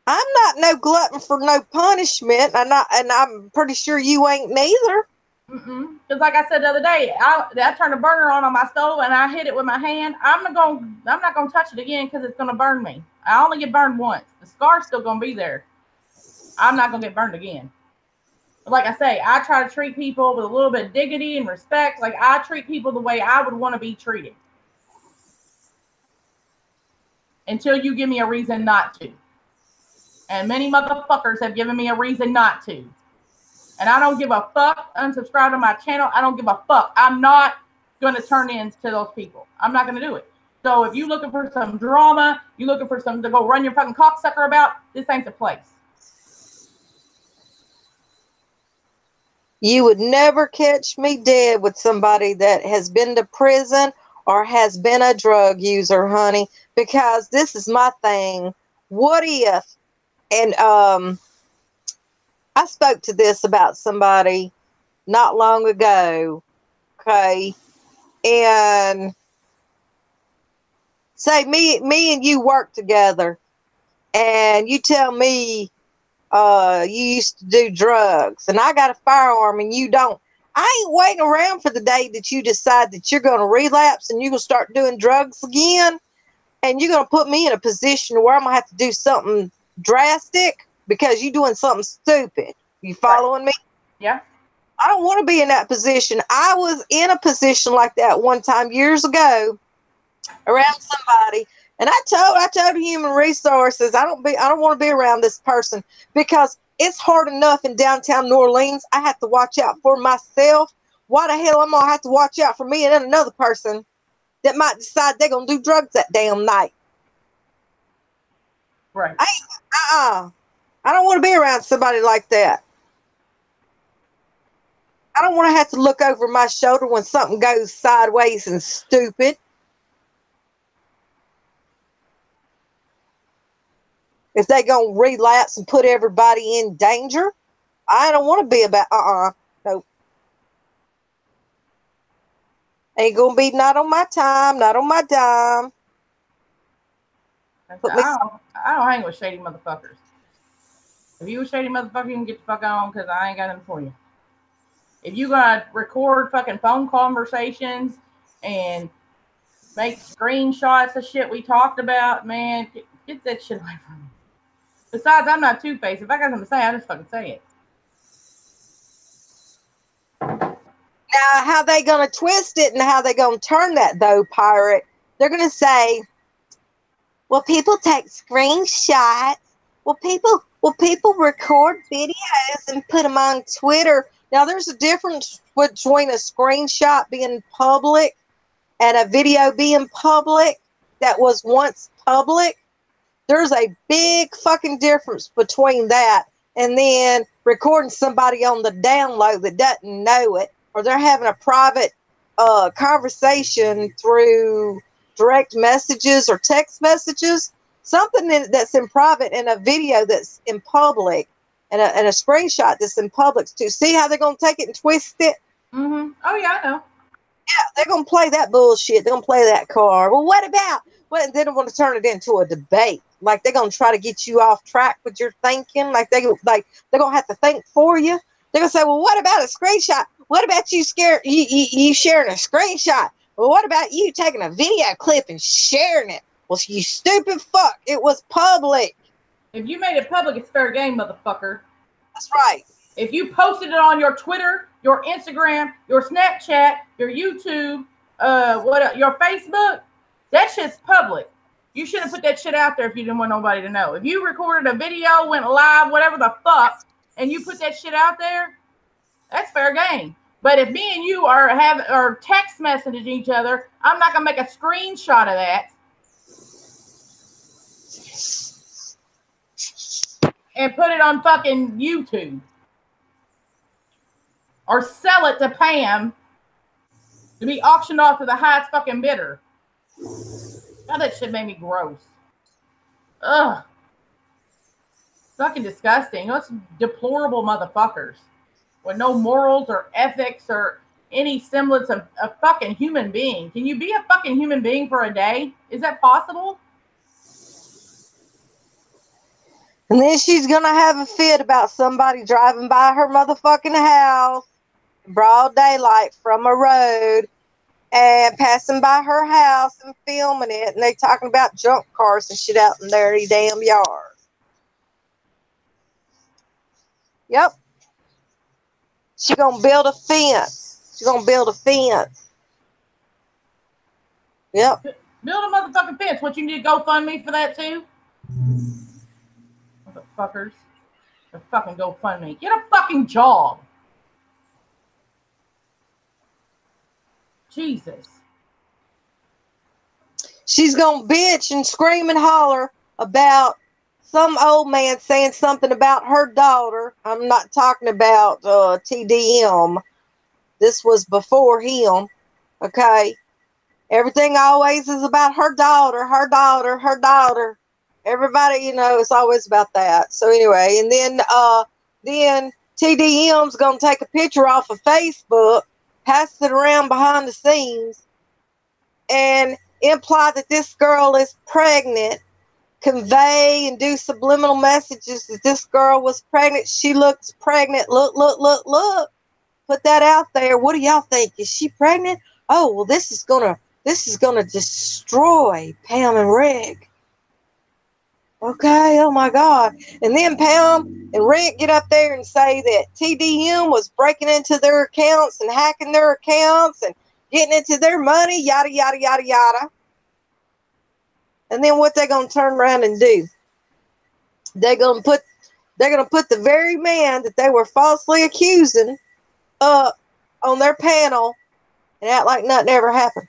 I'm not no glutton for no punishment, and I'm pretty sure you ain't neither. Because like I said the other day, I turned a burner on my stove and I hit it with my hand. I'm not gonna touch it again because it's gonna burn me. I only get burned once. The scar's still gonna be there. I'm not gonna get burned again. But like I say, I try to treat people with a little bit of dignity and respect. Like I treat people the way I would want to be treated. Until you give me a reason not to. And many motherfuckers have given me a reason not to. And I don't give a fuck. Unsubscribe to my channel. I don't give a fuck. I'm not going to turn into those people. I'm not going to do it. So if you're looking for some drama, you're looking for something to go run your fucking cocksucker about, this ain't the place. You would never catch me dead with somebody that has been to prison or has been a drug user, honey, because this is my thing. What if, and I spoke to this about somebody not long ago, okay, and say me and you work together, and you tell me you used to do drugs, and I got a firearm and you don't. I ain't waiting around for the day that you decide that you're going to relapse and you're going to start doing drugs again, and you're going to put me in a position where I'm going to have to do something drastic because you're doing something stupid. You following me? Yeah. I don't want to be in that position. I was in a position like that one time years ago around somebody, and I told human resources, I don't want to be around this person because it's hard enough in downtown New Orleans. I have to watch out for myself. Why the hell am I gonna have to watch out for me and then another person that might decide they're gonna do drugs that damn night? Right. I don't want to be around somebody like that. I don't want to have to look over my shoulder when something goes sideways and stupid. If they gonna relapse and put everybody in danger, I don't want to be about. No, ain't gonna be. Not on my time. Not on my dime. I don't hang with shady motherfuckers. If you a shady motherfucker, you can get the fuck on because I ain't got nothing for you. If you gonna record fucking phone conversations and make screenshots of shit we talked about, man, get that shit away from me. Besides, I'm not two-faced. If I got something to say, I just fucking say it. Now, how they gonna twist it and how they gonna turn that though, Pirate? They're gonna say, "Well, people take screenshots. Well, people record videos and put them on Twitter." Now, there's a difference between a screenshot being public and a video being public that was once public. There's a big fucking difference between that and then recording somebody on the download that doesn't know it, or they're having a private conversation through direct messages or text messages. Something that's in private and a video that's in public and a screenshot that's in public too. See how they're going to take it and twist it? Mm-hmm. Oh, yeah, I know. Yeah, they're going to play that bullshit. They're going to play that card. Well, what about? Well, they don't want to turn it into a debate. Like they're going to try to get you off track with your thinking. Like they're going to have to think for you. They're going to say, well, what about a screenshot? What about you sharing a screenshot? Well, what about you taking a video clip and sharing it? Well, you stupid fuck. It was public. If you made it public, it's fair game, motherfucker. That's right. If you posted it on your Twitter, your Instagram, your Snapchat, your YouTube, your Facebook, that shit's public. You shouldn't put that shit out there if you didn't want nobody to know. If you recorded a video, went live, whatever the fuck, and you put that shit out there, that's fair game. But if me and you are text messaging each other, I'm not gonna make a screenshot of that and put it on fucking YouTube or sell it to Pam to be auctioned off to the highest fucking bidder. God, that shit made me gross. Ugh. Fucking disgusting. Those deplorable motherfuckers with no morals or ethics or any semblance of a fucking human being. Can you be a fucking human being for a day? Is that possible? And then she's going to have a fit about somebody driving by her motherfucking house, broad daylight from a road, and passing by her house and filming it. And they talking about junk cars and shit out in their damn yard. Yep. She's going to build a fence. She's going to build a fence. Yep. Build a motherfucking fence. What, you need to GoFundMe for that too? Motherfuckers. The fucking GoFundMe. Get a fucking job. Jesus. She's going to bitch and scream and holler about some old man saying something about her daughter. I'm not talking about TDM. This was before him. Okay. Everything always is about her daughter, her daughter, her daughter. Everybody, it's always about that. So anyway, and then TDM's going to take a picture off of Facebook, pass it around behind the scenes, and imply that this girl is pregnant, convey and do subliminal messages that this girl was pregnant. She looks pregnant. Look. Put that out there. What do y'all think? Is she pregnant? Oh, well, this is gonna destroy Pam and Rick. Okay, oh my God. And then Pam and Rick get up there and say that TDM was breaking into their accounts and hacking their accounts and getting into their money, yada, yada, yada, yada. And then what they going to turn around and do? They're going to put the very man that they were falsely accusing up on their panel and act like nothing ever happened.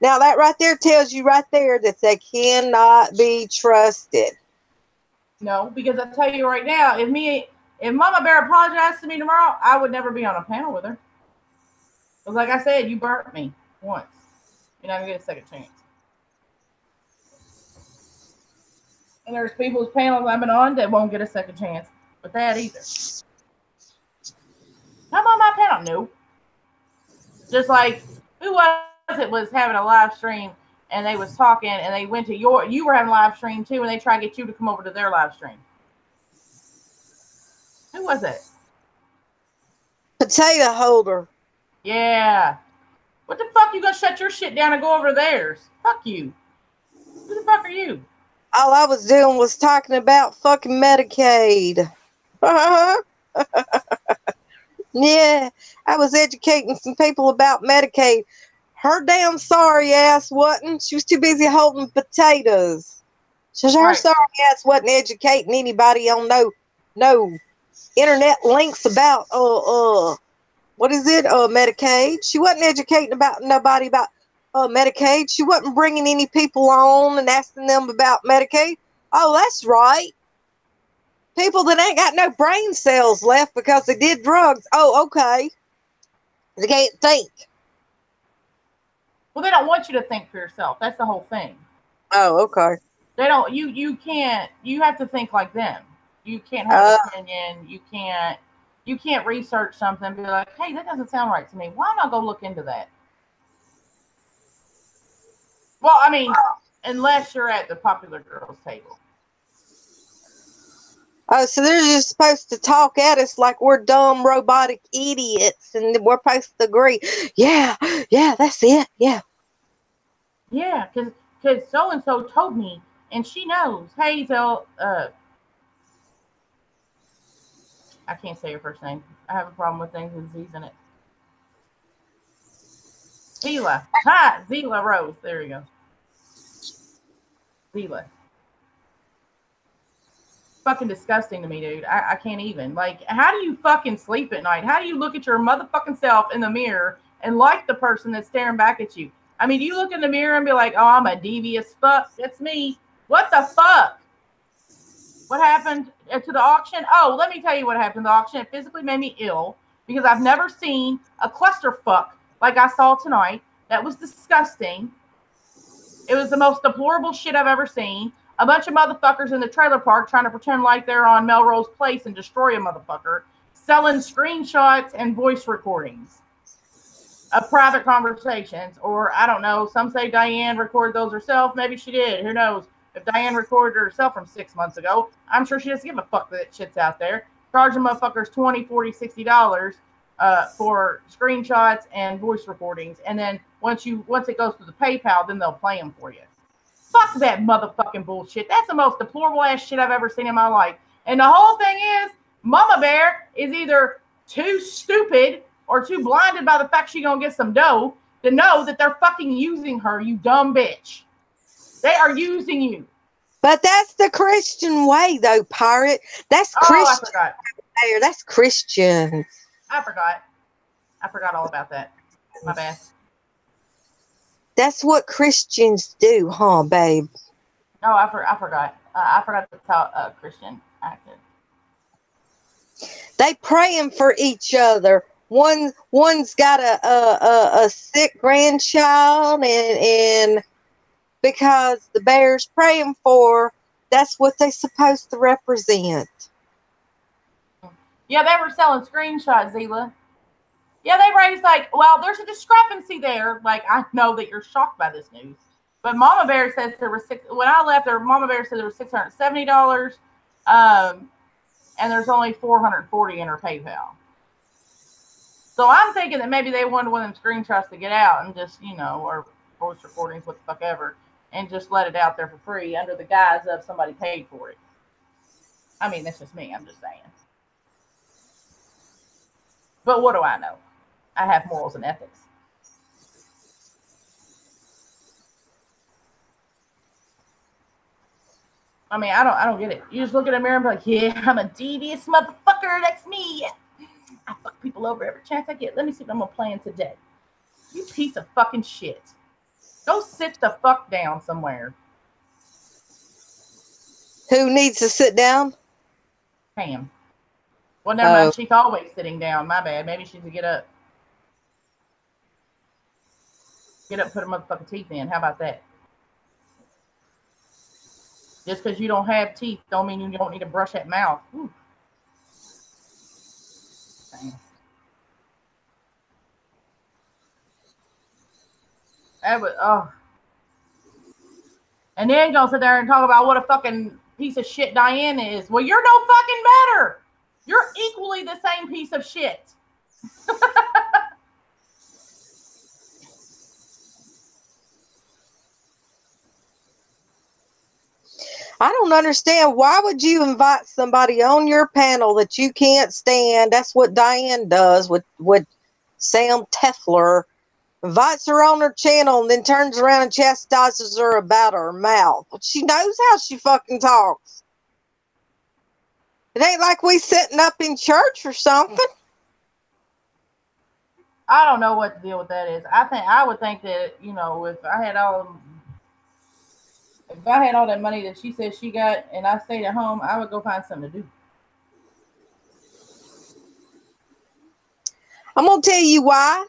Now, that right there tells you right there that they cannot be trusted. No, because I tell you right now, if me If Mama Bear apologized to me tomorrow, I would never be on a panel with her. But like I said, you burnt me once. You're not gonna get a second chance. And there's people's panels I've been on that won't get a second chance with that either. I'm on my panel. No. Just like, who was it was having a live stream and they was talking and they went to you were having a live stream too and they tried to get you to come over to their live stream. Who was it? Potato Holder. Yeah. What the fuck? You gonna shut your shit down and go over to theirs? Fuck you. Who the fuck are you? All I was doing was talking about fucking Medicaid. Yeah, I was educating some people about Medicaid. Her damn sorry ass wasn't. She was too busy holding potatoes. So her sorry ass wasn't educating anybody on no internet links about what is it? Medicaid. She wasn't educating about nobody about Medicaid. She wasn't bringing any people on and asking them about Medicaid. Oh, that's right. People that ain't got no brain cells left because they did drugs. Oh, okay. They can't think. Well, they don't want you to think for yourself. That's the whole thing. Oh, okay. They don't. You can't. You have to think like them. You can't have an opinion. You can't research something and be like, hey, that doesn't sound right to me. Why not go look into that? Well, I mean, unless you're at the popular girls table. Oh, so they're just supposed to talk at us like we're dumb robotic idiots and we're supposed to agree. Yeah, that's it. Yeah. Yeah, because so-and-so told me, and she knows. Hazel, I can't say her first name. I have a problem with things with Z's in it. Zila. Hi, Zila Rose. There you go. Zila. Fucking disgusting to me, dude. I can't even. Like, how do you fucking sleep at night? How do you look at your motherfucking self in the mirror and like the person that's staring back at you? I mean, do you look in the mirror and be like, oh, I'm a devious fuck. That's me. What the fuck? What happened to the auction? Oh, let me tell you what happened to the auction. It physically made me ill because I've never seen a clusterfuck like I saw tonight. That was disgusting. It was the most deplorable shit I've ever seen. A bunch of motherfuckers in the trailer park trying to pretend like they're on Melrose Place and destroy a motherfucker, selling screenshots and voice recordings of private conversations. Or, I don't know, some say Diane recorded those herself. Maybe she did. Who knows? If Diane recorded herself from 6 months ago, I'm sure she doesn't give a fuck that shit's out there. Charging motherfuckers $20, $40, $60 for screenshots and voice recordings. And then once it goes to the PayPal, then they'll play them for you. Fuck that motherfucking bullshit. That's the most deplorable ass shit I've ever seen in my life. And the whole thing is, Mama Bear is either too stupid or too blinded by the fact she's gonna get some dough to know that they're fucking using her, you dumb bitch. They are using you. But that's the Christian way, though, Pirate. That's Christian. I forgot. That's Christian. I forgot all about that. My bad. That's what Christians do, huh, babe? No, I forgot. I forgot to tell Christian acted. They praying for each other. One's got a sick grandchild, and because the bear's praying for, that's what they're supposed to represent. Yeah, they were selling screenshots, Zila. Yeah, they raised well, there's a discrepancy there. Like, I know that you're shocked by this news. But Mama Bear says there was when I left there, Mama Bear said there was $670. And there's only $440 in her PayPal. So I'm thinking that maybe they wanted one of them screenshots to get out and just, or voice recordings, what the fuck ever, and just let it out there for free under the guise of somebody paid for it. I mean, that's just me. I'm just saying. But what do I know? I have morals and ethics. I mean, I don't get it. You just look in the mirror and be like, yeah, I'm a devious motherfucker. That's me. I fuck people over every chance I get. Let me see what I'm going to plan today. You piece of fucking shit. Go sit the fuck down somewhere. Who needs to sit down? Pam. Well, never mind. She's always sitting down. My bad. Maybe she should get up. Get up, put her motherfucking teeth in. How about that? Just because you don't have teeth don't mean you don't need to brush that mouth. Ooh. That was, oh. And then gonna sit there and talk about what a fucking piece of shit Diane is. Well, you're no fucking better. You're equally the same piece of shit. I don't understand. Why would you invite somebody on your panel that you can't stand? That's what Diane does with Sam Tefler. Invites her on her channel and then turns around and chastises her about her mouth. She knows how she fucking talks. It ain't like we sitting up in church or something. I don't know what the deal with that is. I would think that, you know, if I had all that money that she said she got and I stayed at home, I would go find something to do. I'm gonna tell you why.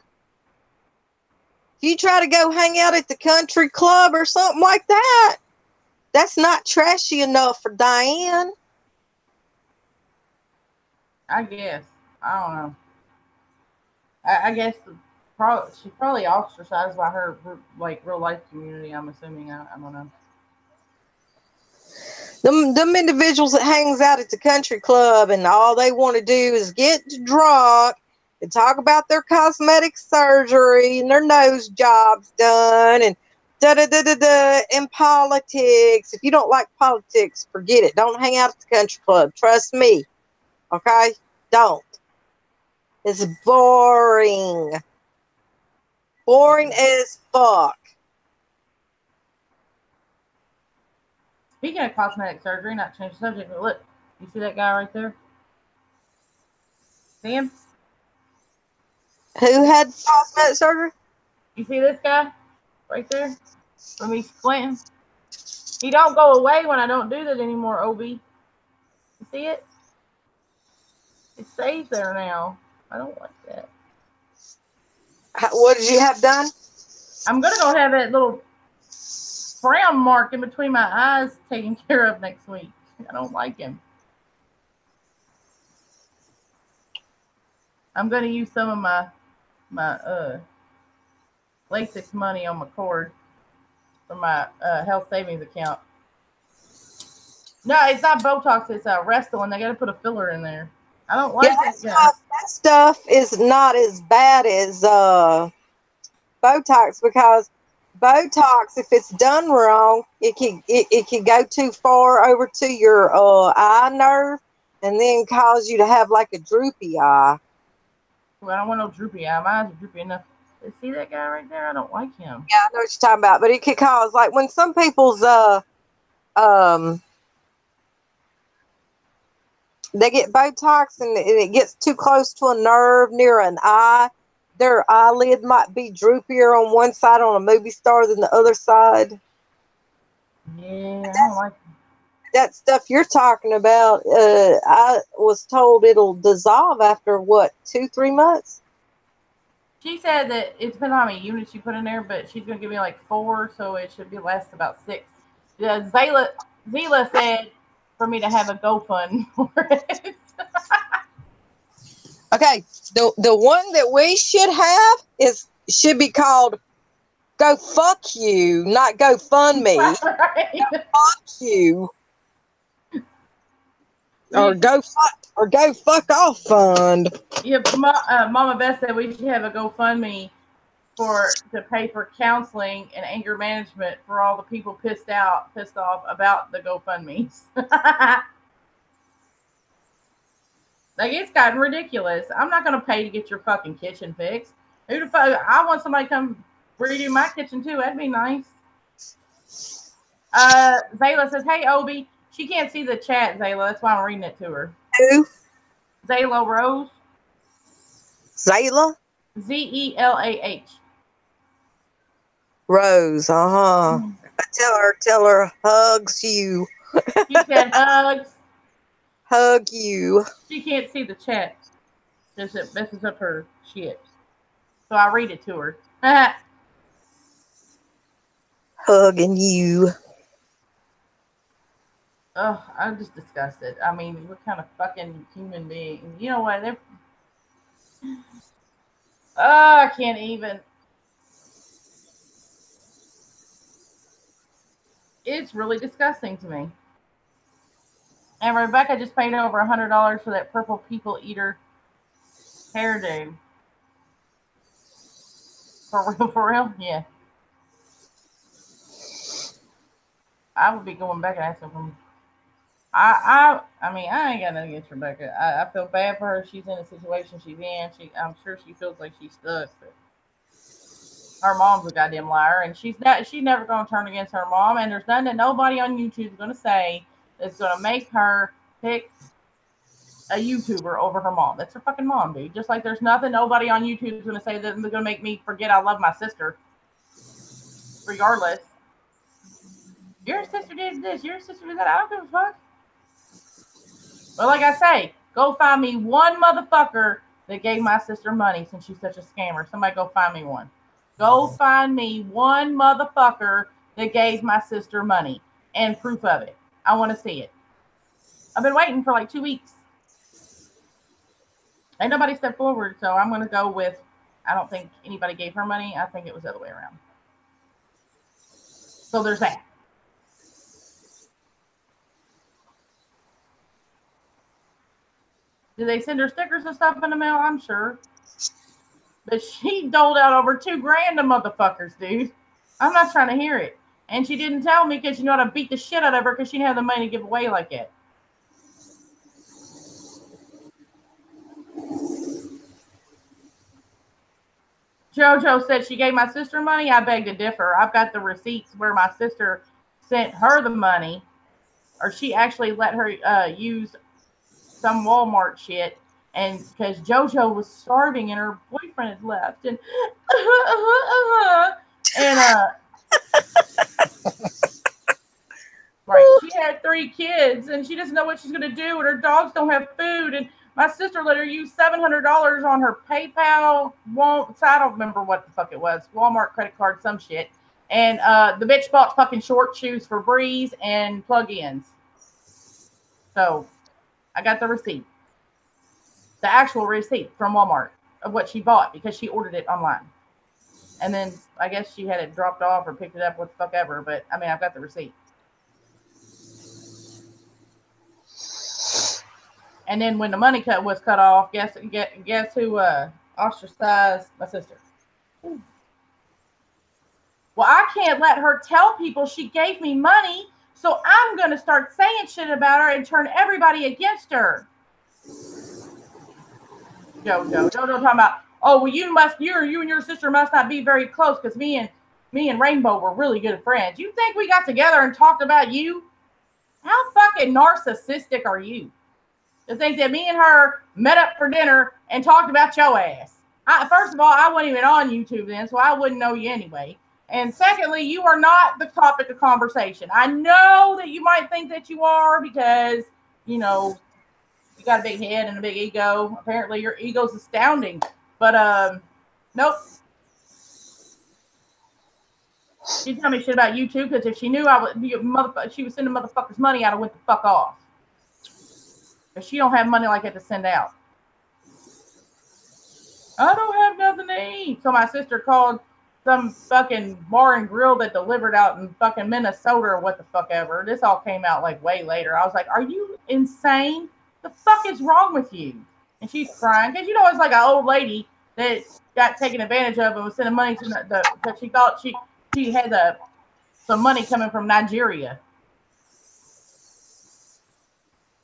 If you try to go hang out at the country club or something like that, that's not trashy enough for Diane. I guess. I don't know. I guess she's probably ostracized by her like real life community. I'm assuming. I don't know. Them individuals that hangs out at the country club and all they want to do is get drunk and talk about their cosmetic surgery and their nose jobs done and in politics. If you don't like politics, forget it. Don't hang out at the country club. Trust me. Okay? Don't. It's boring. Boring as fuck. Speaking of cosmetic surgery, not change the subject, but look, you see that guy right there? See him? Who had cosmetic surgery? You see this guy right there? Let me squint. He don't go away when I don't do that anymore, OB. You see it? It stays there now. I don't like that. What did you have done? I'm going to go have that little frown mark in between my eyes taken care of next week. I don't like him. I'm going to use some of my LASIK money on my cord for my health savings account. No, it's not Botox. It's Restylane. They got to put a filler in there. I don't like that stuff is not as bad as Botox, because Botox, if it's done wrong, it can go too far over to your eye nerve and then cause you to have like a droopy eye. Well, I don't want no droopy eye. My eyes are droopy enough. See that guy right there? I don't like him. Yeah, I know what you're talking about, but it could cause, like, when some people's they get Botox and it gets too close to a nerve near an eye, their eyelid might be droopier on one side on a movie star than the other side. Yeah, I don't like that stuff you're talking about. I was told it'll dissolve after what, 2-3 months? She said that it depends on how many units you put in there, but she's going to give me like 4, so it should be last about 6. Zila said for me to have a GoFund for it. Okay, the one that we should have should be called Go Fuck You, not Go Fund Me. Right. Go Fuck You. Or go fuck off fund. Yeah, Mama Beth said we should have a GoFundMe to pay for counseling and anger management for all the people pissed off about the GoFundMes. Like, it's gotten ridiculous. I'm not going to pay to get your fucking kitchen fixed. Who the fuck? I want somebody to come redo my kitchen too. That'd be nice. Zayla says, "Hey, Obi." She can't see the chat, Zayla. That's why I'm reading it to her. Who? Zayla Rose. Zayla? Zelah. Rose, Tell her hugs you. She said hugs. Hug you. She can't see the chat. It messes up her shit. So I read it to her. Hugging you. Oh, I'm just disgusted. I mean, what kind of fucking human being? You know what? I can't even. It's really disgusting to me. And Rebecca just paid over $100 for that purple people eater hairdo. For real, for real? Yeah. I would be going back and asking for. I mean, I ain't got nothing against Rebecca. I feel bad for her. She's in a situation she's in. I'm sure she feels like she's stuck. But her mom's a goddamn liar, and she's never gonna turn against her mom. And there's nothing that nobody on YouTube is gonna say that's gonna make her pick a YouTuber over her mom. That's her fucking mom, dude. Just like there's nothing nobody on YouTube is gonna say that's gonna make me forget I love my sister. Regardless. Your sister did this, your sister did that. I don't give a fuck. But like I say, go find me one motherfucker that gave my sister money since she's such a scammer. Somebody go find me one. Go find me one motherfucker that gave my sister money and proof of it. I want to see it. I've been waiting for like 2 weeks. Ain't nobody stepped forward, so I'm going to go with, I don't think anybody gave her money. I think it was the other way around. So there's that. Did they send her stickers and stuff in the mail? I'm sure. But she doled out over $2,000 to motherfuckers, dude. I'm not trying to hear it. And she didn't tell me because you know how to beat the shit out of her because she didn't have the money to give away like that. JoJo said she gave my sister money. I beg to differ. I've got the receipts where my sister sent her the money, or she actually let her use some Walmart shit, and because JoJo was starving and her boyfriend had left, and right, she had 3 kids, and she doesn't know what she's gonna do, and her dogs don't have food, and my sister let her use $700 on her PayPal. I don't remember what the fuck it was, Walmart credit card, some shit, and the bitch bought fucking short shoes for Breeze and plug-ins. So I got the receipt. The actual receipt from Walmart of what she bought because she ordered it online. And then I guess she had it dropped off or picked it up, what the fuck ever. But I mean, I've got the receipt. And then when the money was cut off, guess who ostracized my sister? Ooh. Well, I can't let her tell people she gave me money. So I'm going to start saying shit about her and turn everybody against her. JoJo talking about, oh, well, you and your sister must not be very close because me and Rainbow were really good friends. You think we got together and talked about you? How fucking narcissistic are you to think that me and her met up for dinner and talked about your ass? First of all, I wasn't even on YouTube then, so I wouldn't know you anyway. And secondly, you are not the topic of conversation. I know that you might think that you are because, you know, you got a big head and a big ego. Apparently, your ego's astounding. But, nope. She didn't tell me shit about you, too, because if she knew she was sending motherfuckers money, I'd have went the fuck off. But she don't have money like that to send out. I don't have nothing to eat. So my sister called some fucking bar and grill that delivered out in fucking Minnesota or what the fuck ever. This all came out like way later. I was like, are you insane? The fuck is wrong with you? And she's crying because, you know, it's like an old lady that got taken advantage of and was sending money to because she thought she had some money coming from Nigeria.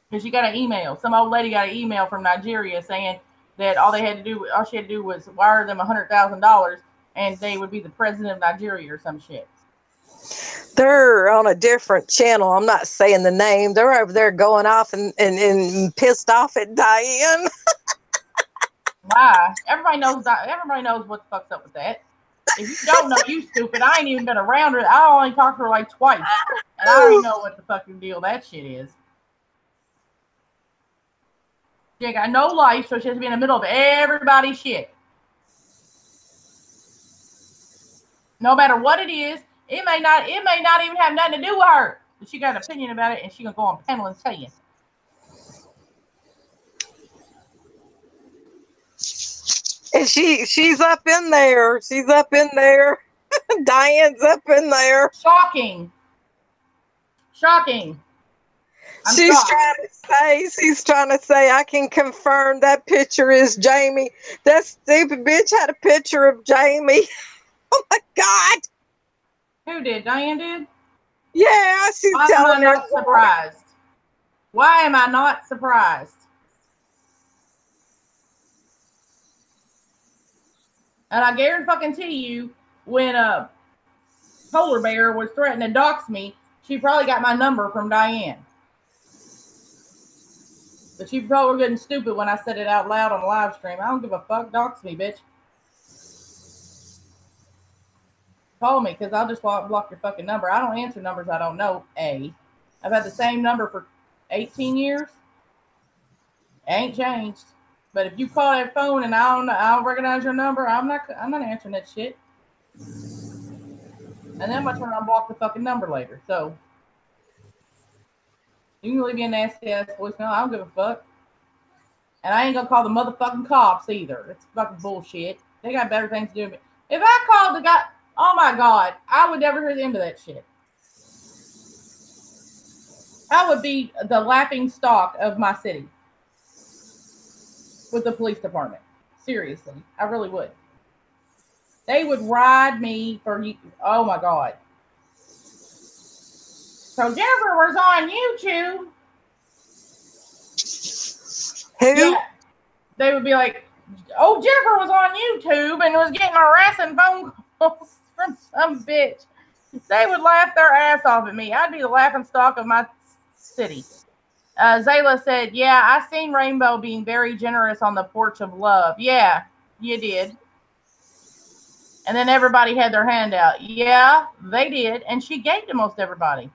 Because she got an email. Some old lady got an email from Nigeria saying that all she had to do was wire them $100,000 and they would be the president of Nigeria or some shit. They're on a different channel. I'm not saying the name. They're over there going off and pissed off at Diane. Why? Everybody knows what the fuck's up with that. If you don't know, you stupid. I ain't even been around her. I only talked to her like twice. And I already know what the fucking deal that shit is. She ain't got no life, so she has to be in the middle of everybody's shit. No matter what it is, it may not even have nothing to do with her. But she got an opinion about it, and she gonna go on panel and tell you. And she's up in there. She's up in there. Diane's up in there. Shocking. She's trying to say, I can confirm that picture is Jamie. That stupid bitch had a picture of Jamie. Oh my God. Who did? Diane did? Yeah, she's telling her. Why am I not surprised? Why am I not surprised? And I guarantee you, when Polar Bear was threatening to dox me, she probably got my number from Diane. But she probably getting stupid when I said it out loud on the live stream. I don't give a fuck. Dox me, bitch. Call me, because I'll just block your fucking number. I don't answer numbers I don't know, A. I've had the same number for 18 years. It ain't changed. But if you call that phone and I don't recognize your number, I'm not answering that shit. And then I'm going to turn around and block the fucking number later. So you can leave me a nasty ass voicemail. I don't give a fuck. And I ain't gonna call the motherfucking cops either. It's fucking bullshit. They got better things to do. If I called the guy, oh my God, I would never hear the end of that shit. I would be the laughing stock of my city with the police department. Seriously, I really would. They would ride me for you. Oh my God. So Jennifer was on YouTube. Who? Yeah. They would be like, oh, Jennifer was on YouTube and was getting harassing phone calls from some bitch. They would laugh their ass off at me. I'd be the laughing stock of my city. Zayla said, yeah, I seen Rainbow being very generous on the porch of love. Yeah, you did. And then everybody had their hand out. Yeah, they did. And she gave to most everybody.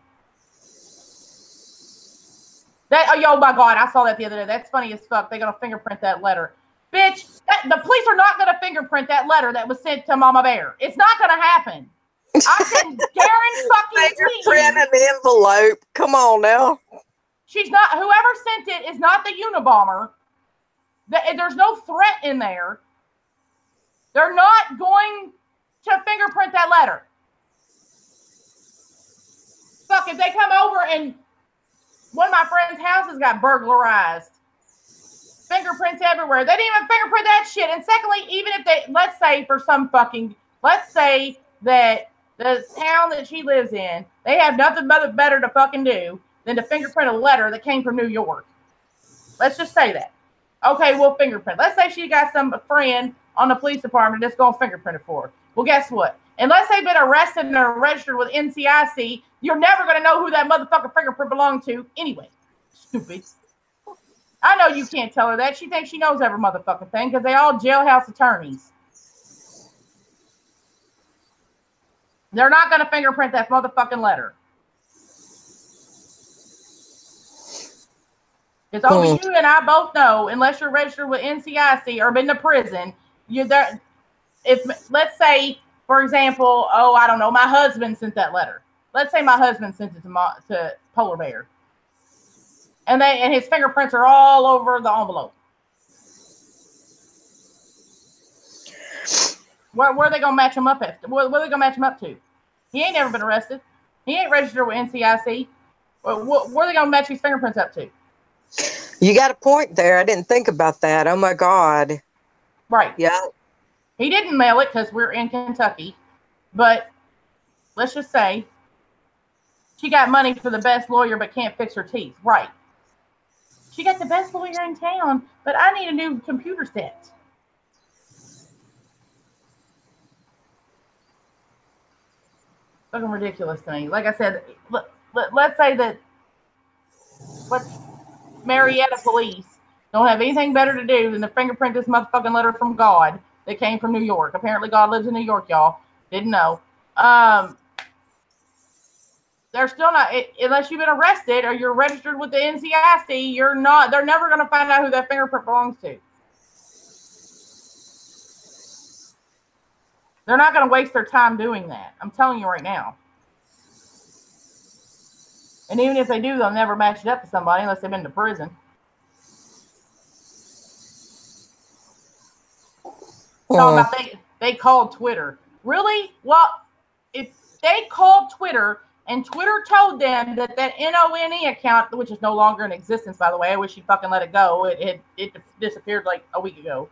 Oh my God, I saw that the other day. That's funny as fuck. They're going to fingerprint that letter. Bitch, the police are not going to fingerprint that letter that was sent to Mama Bear. It's not going to happen. I can guarantee fingerprint an envelope. Come on now. She's not, whoever sent it is not the Unabomber. There's no threat in there. They're not going to fingerprint that letter. Fuck, if they come over and one of my friends' houses got burglarized. Fingerprints everywhere. They didn't even fingerprint that shit. And secondly, even if they, let's say that the town that she lives in, they have nothing better to fucking do than to fingerprint a letter that came from New York. Let's just say that. Okay, we'll fingerprint. Let's say she got some friend on the police department that's going to fingerprint it for her. Well, guess what? Unless they've been arrested and are registered with NCIC, you're never going to know who that motherfucking fingerprint belonged to anyway. Stupid. I know you can't tell her that. She thinks she knows every motherfucking thing because they all jailhouse attorneys. They're not going to fingerprint that motherfucking letter. Because only you and I both know, unless you're registered with NCIC or been to prison, you're there. If, let's say, for example, I don't know, my husband sent that letter. Let's say my husband sent it to Polar Bear. And his fingerprints are all over the envelope. Where are they going to match him up at? Where are they going to match him up to? He ain't never been arrested. He ain't registered with NCIC. Where are they going to match his fingerprints up to? You got a point there. I didn't think about that. Oh, my God. Right. Yeah. He didn't mail it because we're in Kentucky. But let's just say she got money for the best lawyer but can't fix her teeth. Right. She got the best lawyer in town, but I need a new computer set. Looking ridiculous to me. Like I said, let's say that Marietta police don't have anything better to do than to fingerprint this motherfucking letter from God that came from New York. Apparently God lives in New York, y'all. Didn't know. They're they're still not, unless you've been arrested or you're registered with the NCIC, you're not, they're never going to find out who that fingerprint belongs to. They're not going to waste their time doing that. I'm telling you right now. And even if they do, they'll never match it up to somebody unless they've been to prison. Talking about they called Twitter. Really? Well, if they called Twitter and Twitter told them that NONE account, which is no longer in existence, by the way, I wish she fucking let it go. It disappeared like a week ago.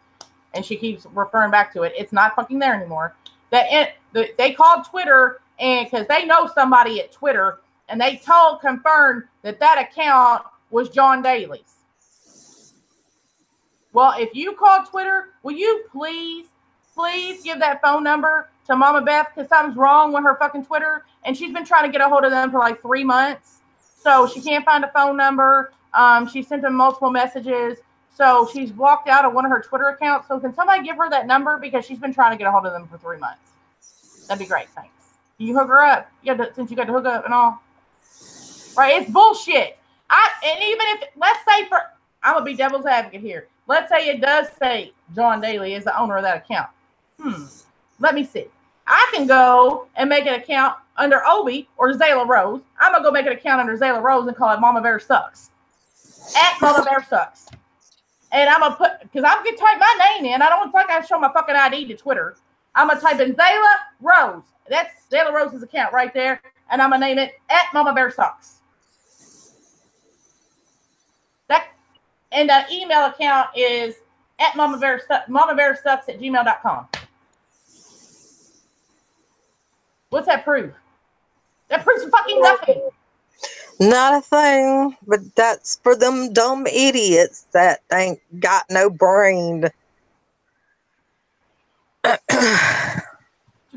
And she keeps referring back to it. It's not fucking there anymore. They called Twitter and because they know somebody at Twitter and they confirmed that account was John Daly's. Well, if you call Twitter, will you please give that phone number to Mama Beth because something's wrong with her fucking Twitter. And she's been trying to get a hold of them for like 3 months. So she can't find a phone number. She sent them multiple messages. So she's blocked out of one of her Twitter accounts. So can somebody give her that number? Because she's been trying to get a hold of them for 3 months. That'd be great. Thanks. Can you hook her up? Since you got to hook up and all. Right? It's bullshit. And even if, let's say I'm going to be devil's advocate here. Let's say it does say John Daly is the owner of that account. Let me see. I can go and make an account under Obi or Zayla Rose. I'm going to go make an account under Zayla Rose and call it Mama Bear Sucks. At Mama Bear Sucks. And I'm going to put, because I'm going to type my name in. I don't want to show my fucking ID to Twitter. I'm going to type in Zayla Rose. That's Zayla Rose's account right there. And I'm going to name it at Mama Bear Sucks. And the email account is at mamabearsucks@gmail.com. What's that prove? That proves fucking nothing. Not a thing, but that's for them dumb idiots that ain't got no brain. You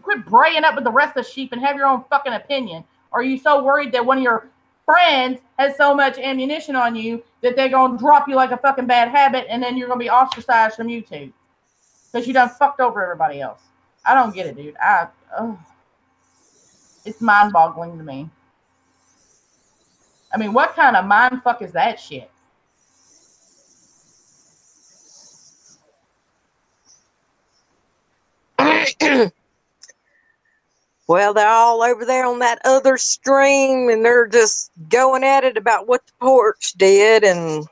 quit braying up with the rest of the sheep and have your own fucking opinion. Or are you so worried that one of your friends has so much ammunition on you that they're going to drop you like a fucking bad habit and then you're going to be ostracized from YouTube because you done fucked over everybody else? I don't get it, dude. It's mind-boggling to me. I mean, what kind of mind fuck is that shit? Well, they're all over there on that other stream, and they're just going at it about what the porch did. And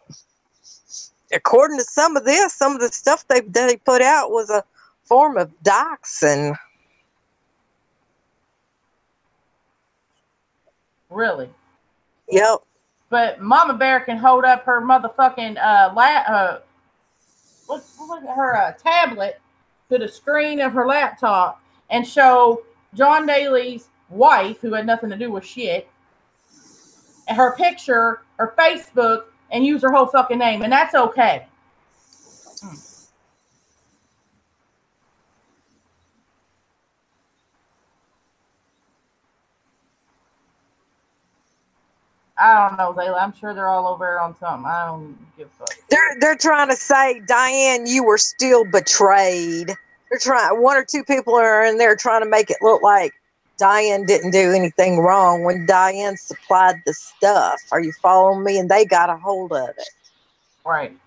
according to some of the stuff they put out was a form of doxing. Really? Yep. But Mama Bear can hold up her motherfucking tablet to the screen of her laptop and show John Daly's wife, who had nothing to do with shit, her picture, her Facebook, and use her whole fucking name, and that's okay. I don't know, Zayla. I'm sure they're all over on something. I don't give a fuck. They're trying to say, Diane, you were still betrayed. They're trying. One or two people are in there trying to make it look like Diane didn't do anything wrong when Diane supplied the stuff. Are you following me? And they got a hold of it. Right.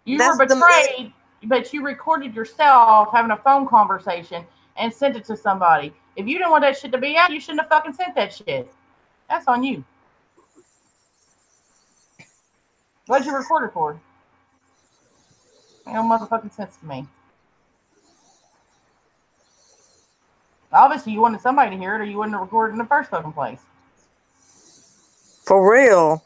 You were betrayed, but you recorded yourself having a phone conversation and sent it to somebody. If you didn't want that shit to be out, you shouldn't have fucking sent that shit. That's on you. What'd you record it for? Ain't no motherfucking sense to me. Obviously, you wanted somebody to hear it, or you wouldn't have recorded in the first fucking place. For real.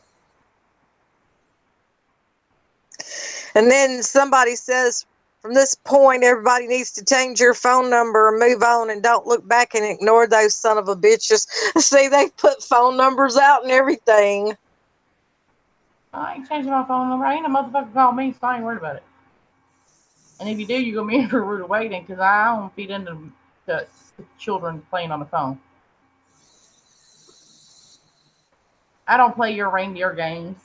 And then somebody says, from this point, everybody needs to change your phone number and move on and don't look back and ignore those son of a bitches. See, they put phone numbers out and everything. I ain't changing my phone number. I ain't a motherfucker call me, so I ain't worried about it. And if you do, you're going to be in for a rude awakening because I don't feed into the children playing on the phone. I don't play your reindeer games.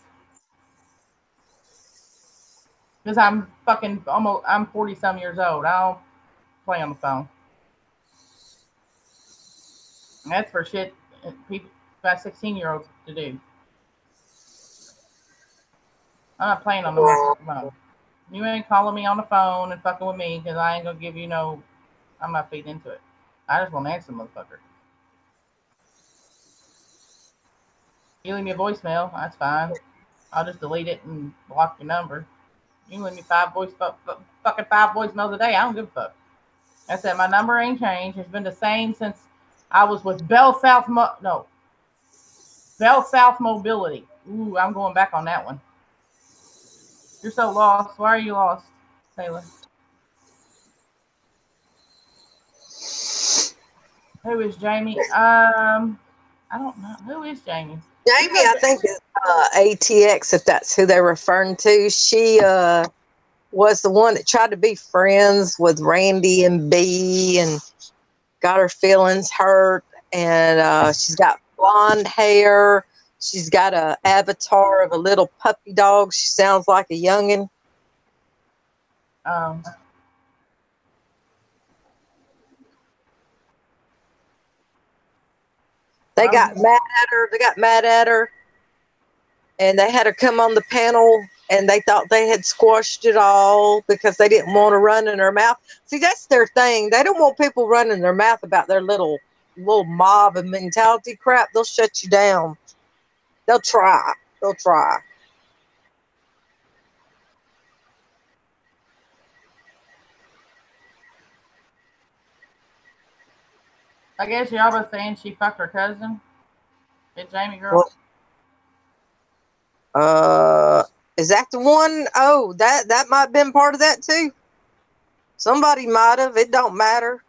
Because I'm 40-some years old. I don't play on the phone. And that's for shit. for a 16-year-old to do. I'm not playing on the microphone. You ain't calling me on the phone and fucking with me because I ain't gonna give you no. I'm not feeding into it. I just want to answer, motherfucker. You leave me a voicemail, that's fine. I'll just delete it and block your number. You can leave me fucking 5 voicemails a day. I don't give a fuck. I said my number ain't changed. It's been the same since I was with Bell South Mobility. Ooh, I'm going back on that one. You're so lost. Why are you lost, Taylor? Who is Jamie? I don't know. Who is Jamie? Jamie, I think is ATX, if that's who they're referring to. She was the one that tried to be friends with Randy and B and got her feelings hurt. And she's got blonde hair. She's got a avatar of a little puppy dog. She sounds like a youngin'. They got mad at her. And they had her come on the panel, and they thought they had squashed it all because they didn't want to run in her mouth. See, that's their thing. They don't want people running their mouth about their little mob and mentality crap. They'll shut you down. They'll try. I guess y'all was saying she fucked her cousin. Did Jamie girl? Is that the one? Oh, that might have been part of that too. Somebody might have. It don't matter.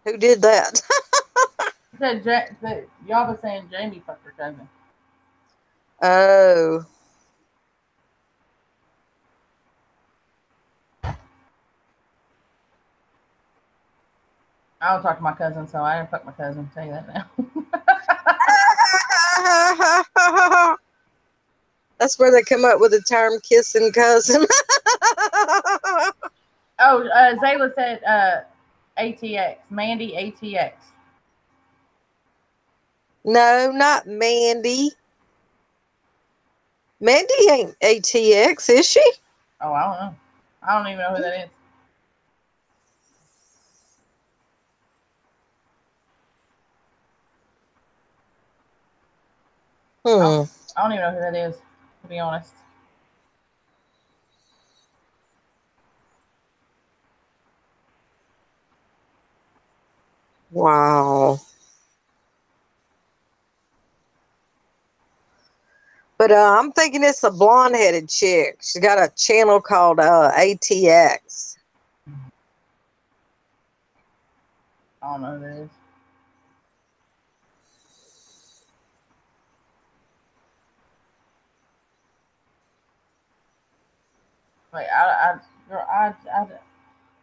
Who did that? Said y'all was saying Jamie fucked her cousin. Oh. I don't talk to my cousin, so I didn't fuck my cousin. I'll tell you that now. That's where they come up with the term kissing cousin. Zayla said ATX. Mandy ATX. No, not Mandy. Mandy ain't ATX, is she? Oh, I don't know. I don't even know who that is. I don't even know who that is, to be honest. Wow. But I'm thinking it's a blonde-headed chick. She's got a channel called ATX. I don't know who that is. Like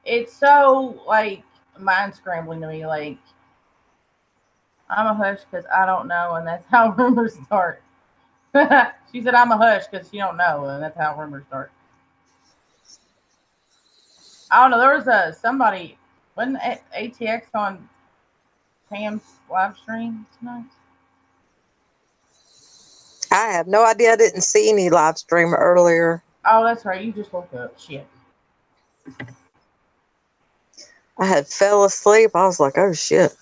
it's so like mind scrambling to me. Like I'm a hush because I don't know, and that's how rumors start. She said I'm a hush because she don't know, and that's how rumors start. I don't know. There was somebody wasn't ATX on Pam's live stream tonight. I have no idea. I didn't see any live stream earlier. Oh, that's right. You just woke up. Shit. I had fell asleep. I was like, oh shit.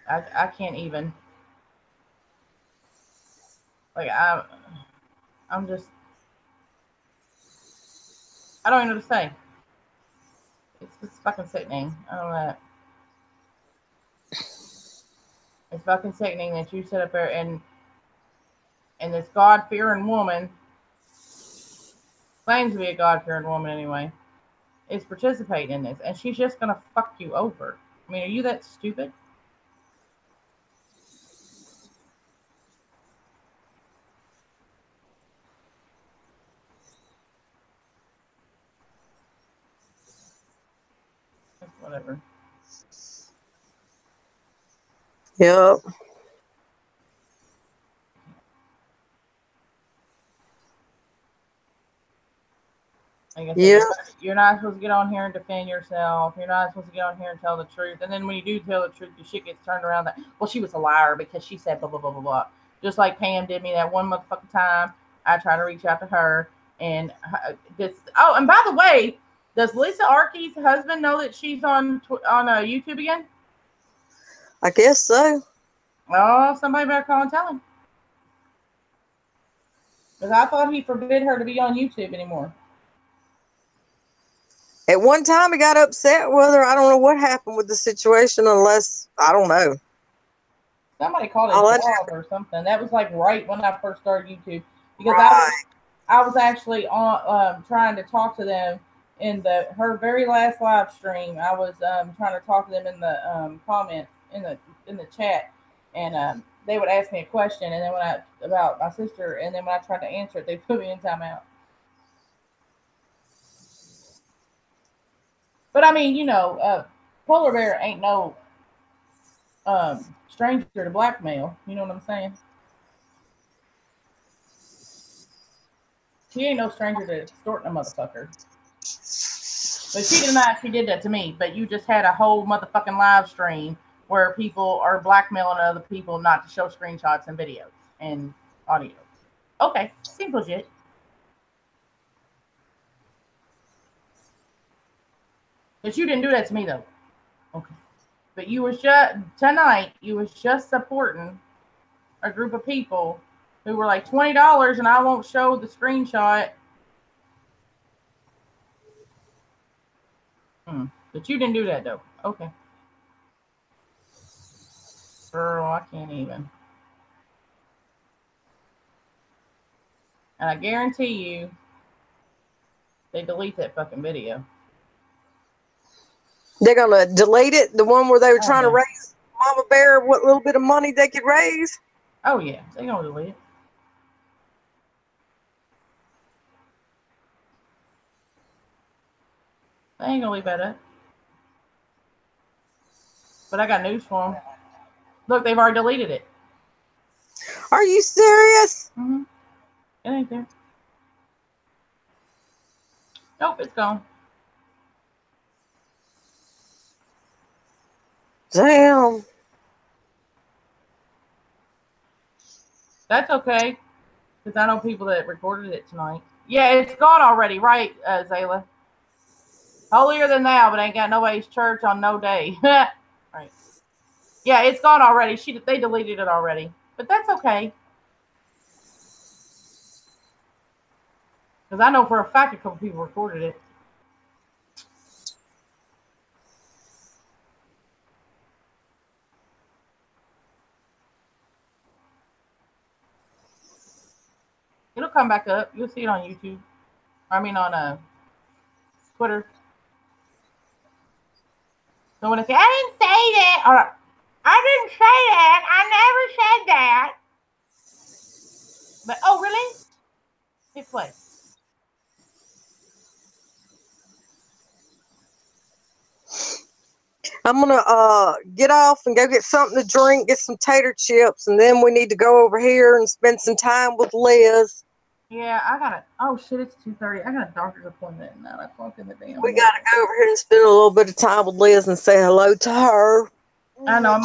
I can't even. Like I'm just. I don't even know what to say. It's fucking sickening. I don't know. It's fucking sickening that you sit up there and this God-fearing woman, claims to be a God-fearing woman anyway, is participating in this, and she's just gonna fuck you over. I mean, are you that stupid? Whatever. Yep. Like I said, you're not supposed to get on here and defend yourself. You're not supposed to get on here and tell the truth. And then when you do tell the truth, the shit gets turned around that, well, she was a liar because she said blah, blah, blah, blah, blah. Just like Pam did me that one motherfucking time. I tried to reach out to her. And and by the way, does Lisa Arkey's husband know that she's on YouTube again? I guess so. Oh, somebody better call and tell him. Because I thought he forbid her to be on YouTube anymore. At one time, he got upset with her. I don't know what happened with the situation unless, I don't know. Somebody called it job or something. That was like right when I first started YouTube. Because I was actually on trying to talk to them in her very last live stream. I was trying to talk to them in the comments in the chat, and they would ask me a question, and then about my sister, and then when I tried to answer it, they put me in timeout. But I mean, Polar Bear ain't no stranger to blackmail. You know what I'm saying? She ain't no stranger to extorting a motherfucker. But she denied she did that to me. But you just had a whole motherfucking live stream where people are blackmailing other people not to show screenshots and videos and audio. Okay, seems legit. But you didn't do that to me, though. Okay. But you was just supporting a group of people who were like $20 and I won't show the screenshot. But you didn't do that, though. Okay. Girl, I can't even. And I guarantee you, they delete that fucking video. They're going to delete it? The one where they were trying to raise Mama Bear what little bit of money they could raise? Oh, yeah. They're going to delete it. They ain't going to leave that up. But I got news for them. Look, they've already deleted it. Are you serious? Mm-hmm. It ain't there. Nope, it's gone. Damn. That's okay. Because I know people that recorded it tonight. Yeah, it's gone already, right, Zayla? Holier than thou, but ain't got nobody's church on no day. Right. Yeah, it's gone already. They deleted it already. But that's okay. Because I know for a fact a couple people recorded it. It'll come back up. You'll see it on YouTube. I mean on Twitter. So when I say, I didn't say that, or I didn't say that, I never said that. But, oh, really? Hit play. I'm going to get off and go get something to drink, get some tater chips, and then we need to go over here and spend some time with Liz. Yeah, I got oh shit, it's 2:30. I got a doctor's appointment at 9 o'clock in the damn. We got to go over here and spend a little bit of time with Liz and say hello to her. I know.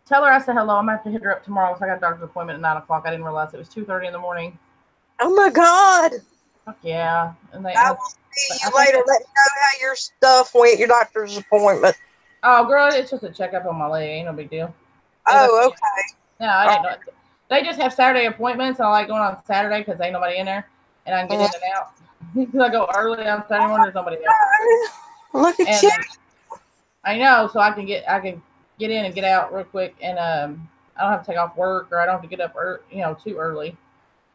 Tell her I said hello. I'm going to have to hit her up tomorrow. So I got a doctor's appointment at 9 o'clock. I didn't realize it was 2:30 in the morning. Oh my God. Fuck yeah. And I will see you later. Let me know how your stuff went, your doctor's appointment. Oh, girl, it's just a checkup on my leg. Ain't no big deal. Oh, okay. No, I didn't know. They just have Saturday appointments. And I like going on Saturday because ain't nobody in there. And I can get in and out. Because I go early on Saturday morning, there's nobody there. Look at you. I know, so I can get in and get out real quick, and I don't have to take off work, or I don't have to get up too early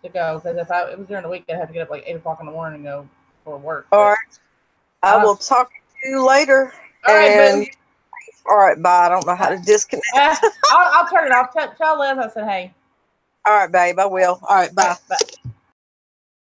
to go. Because if it was during the week, I'd have to get up like 8 o'clock in the morning and go for work. All right. I will talk to you later. All right, all right, bye. I don't know how to disconnect. I'll turn it off. Tell Liz I said hey. All right, babe. I will. All right, bye. Bye.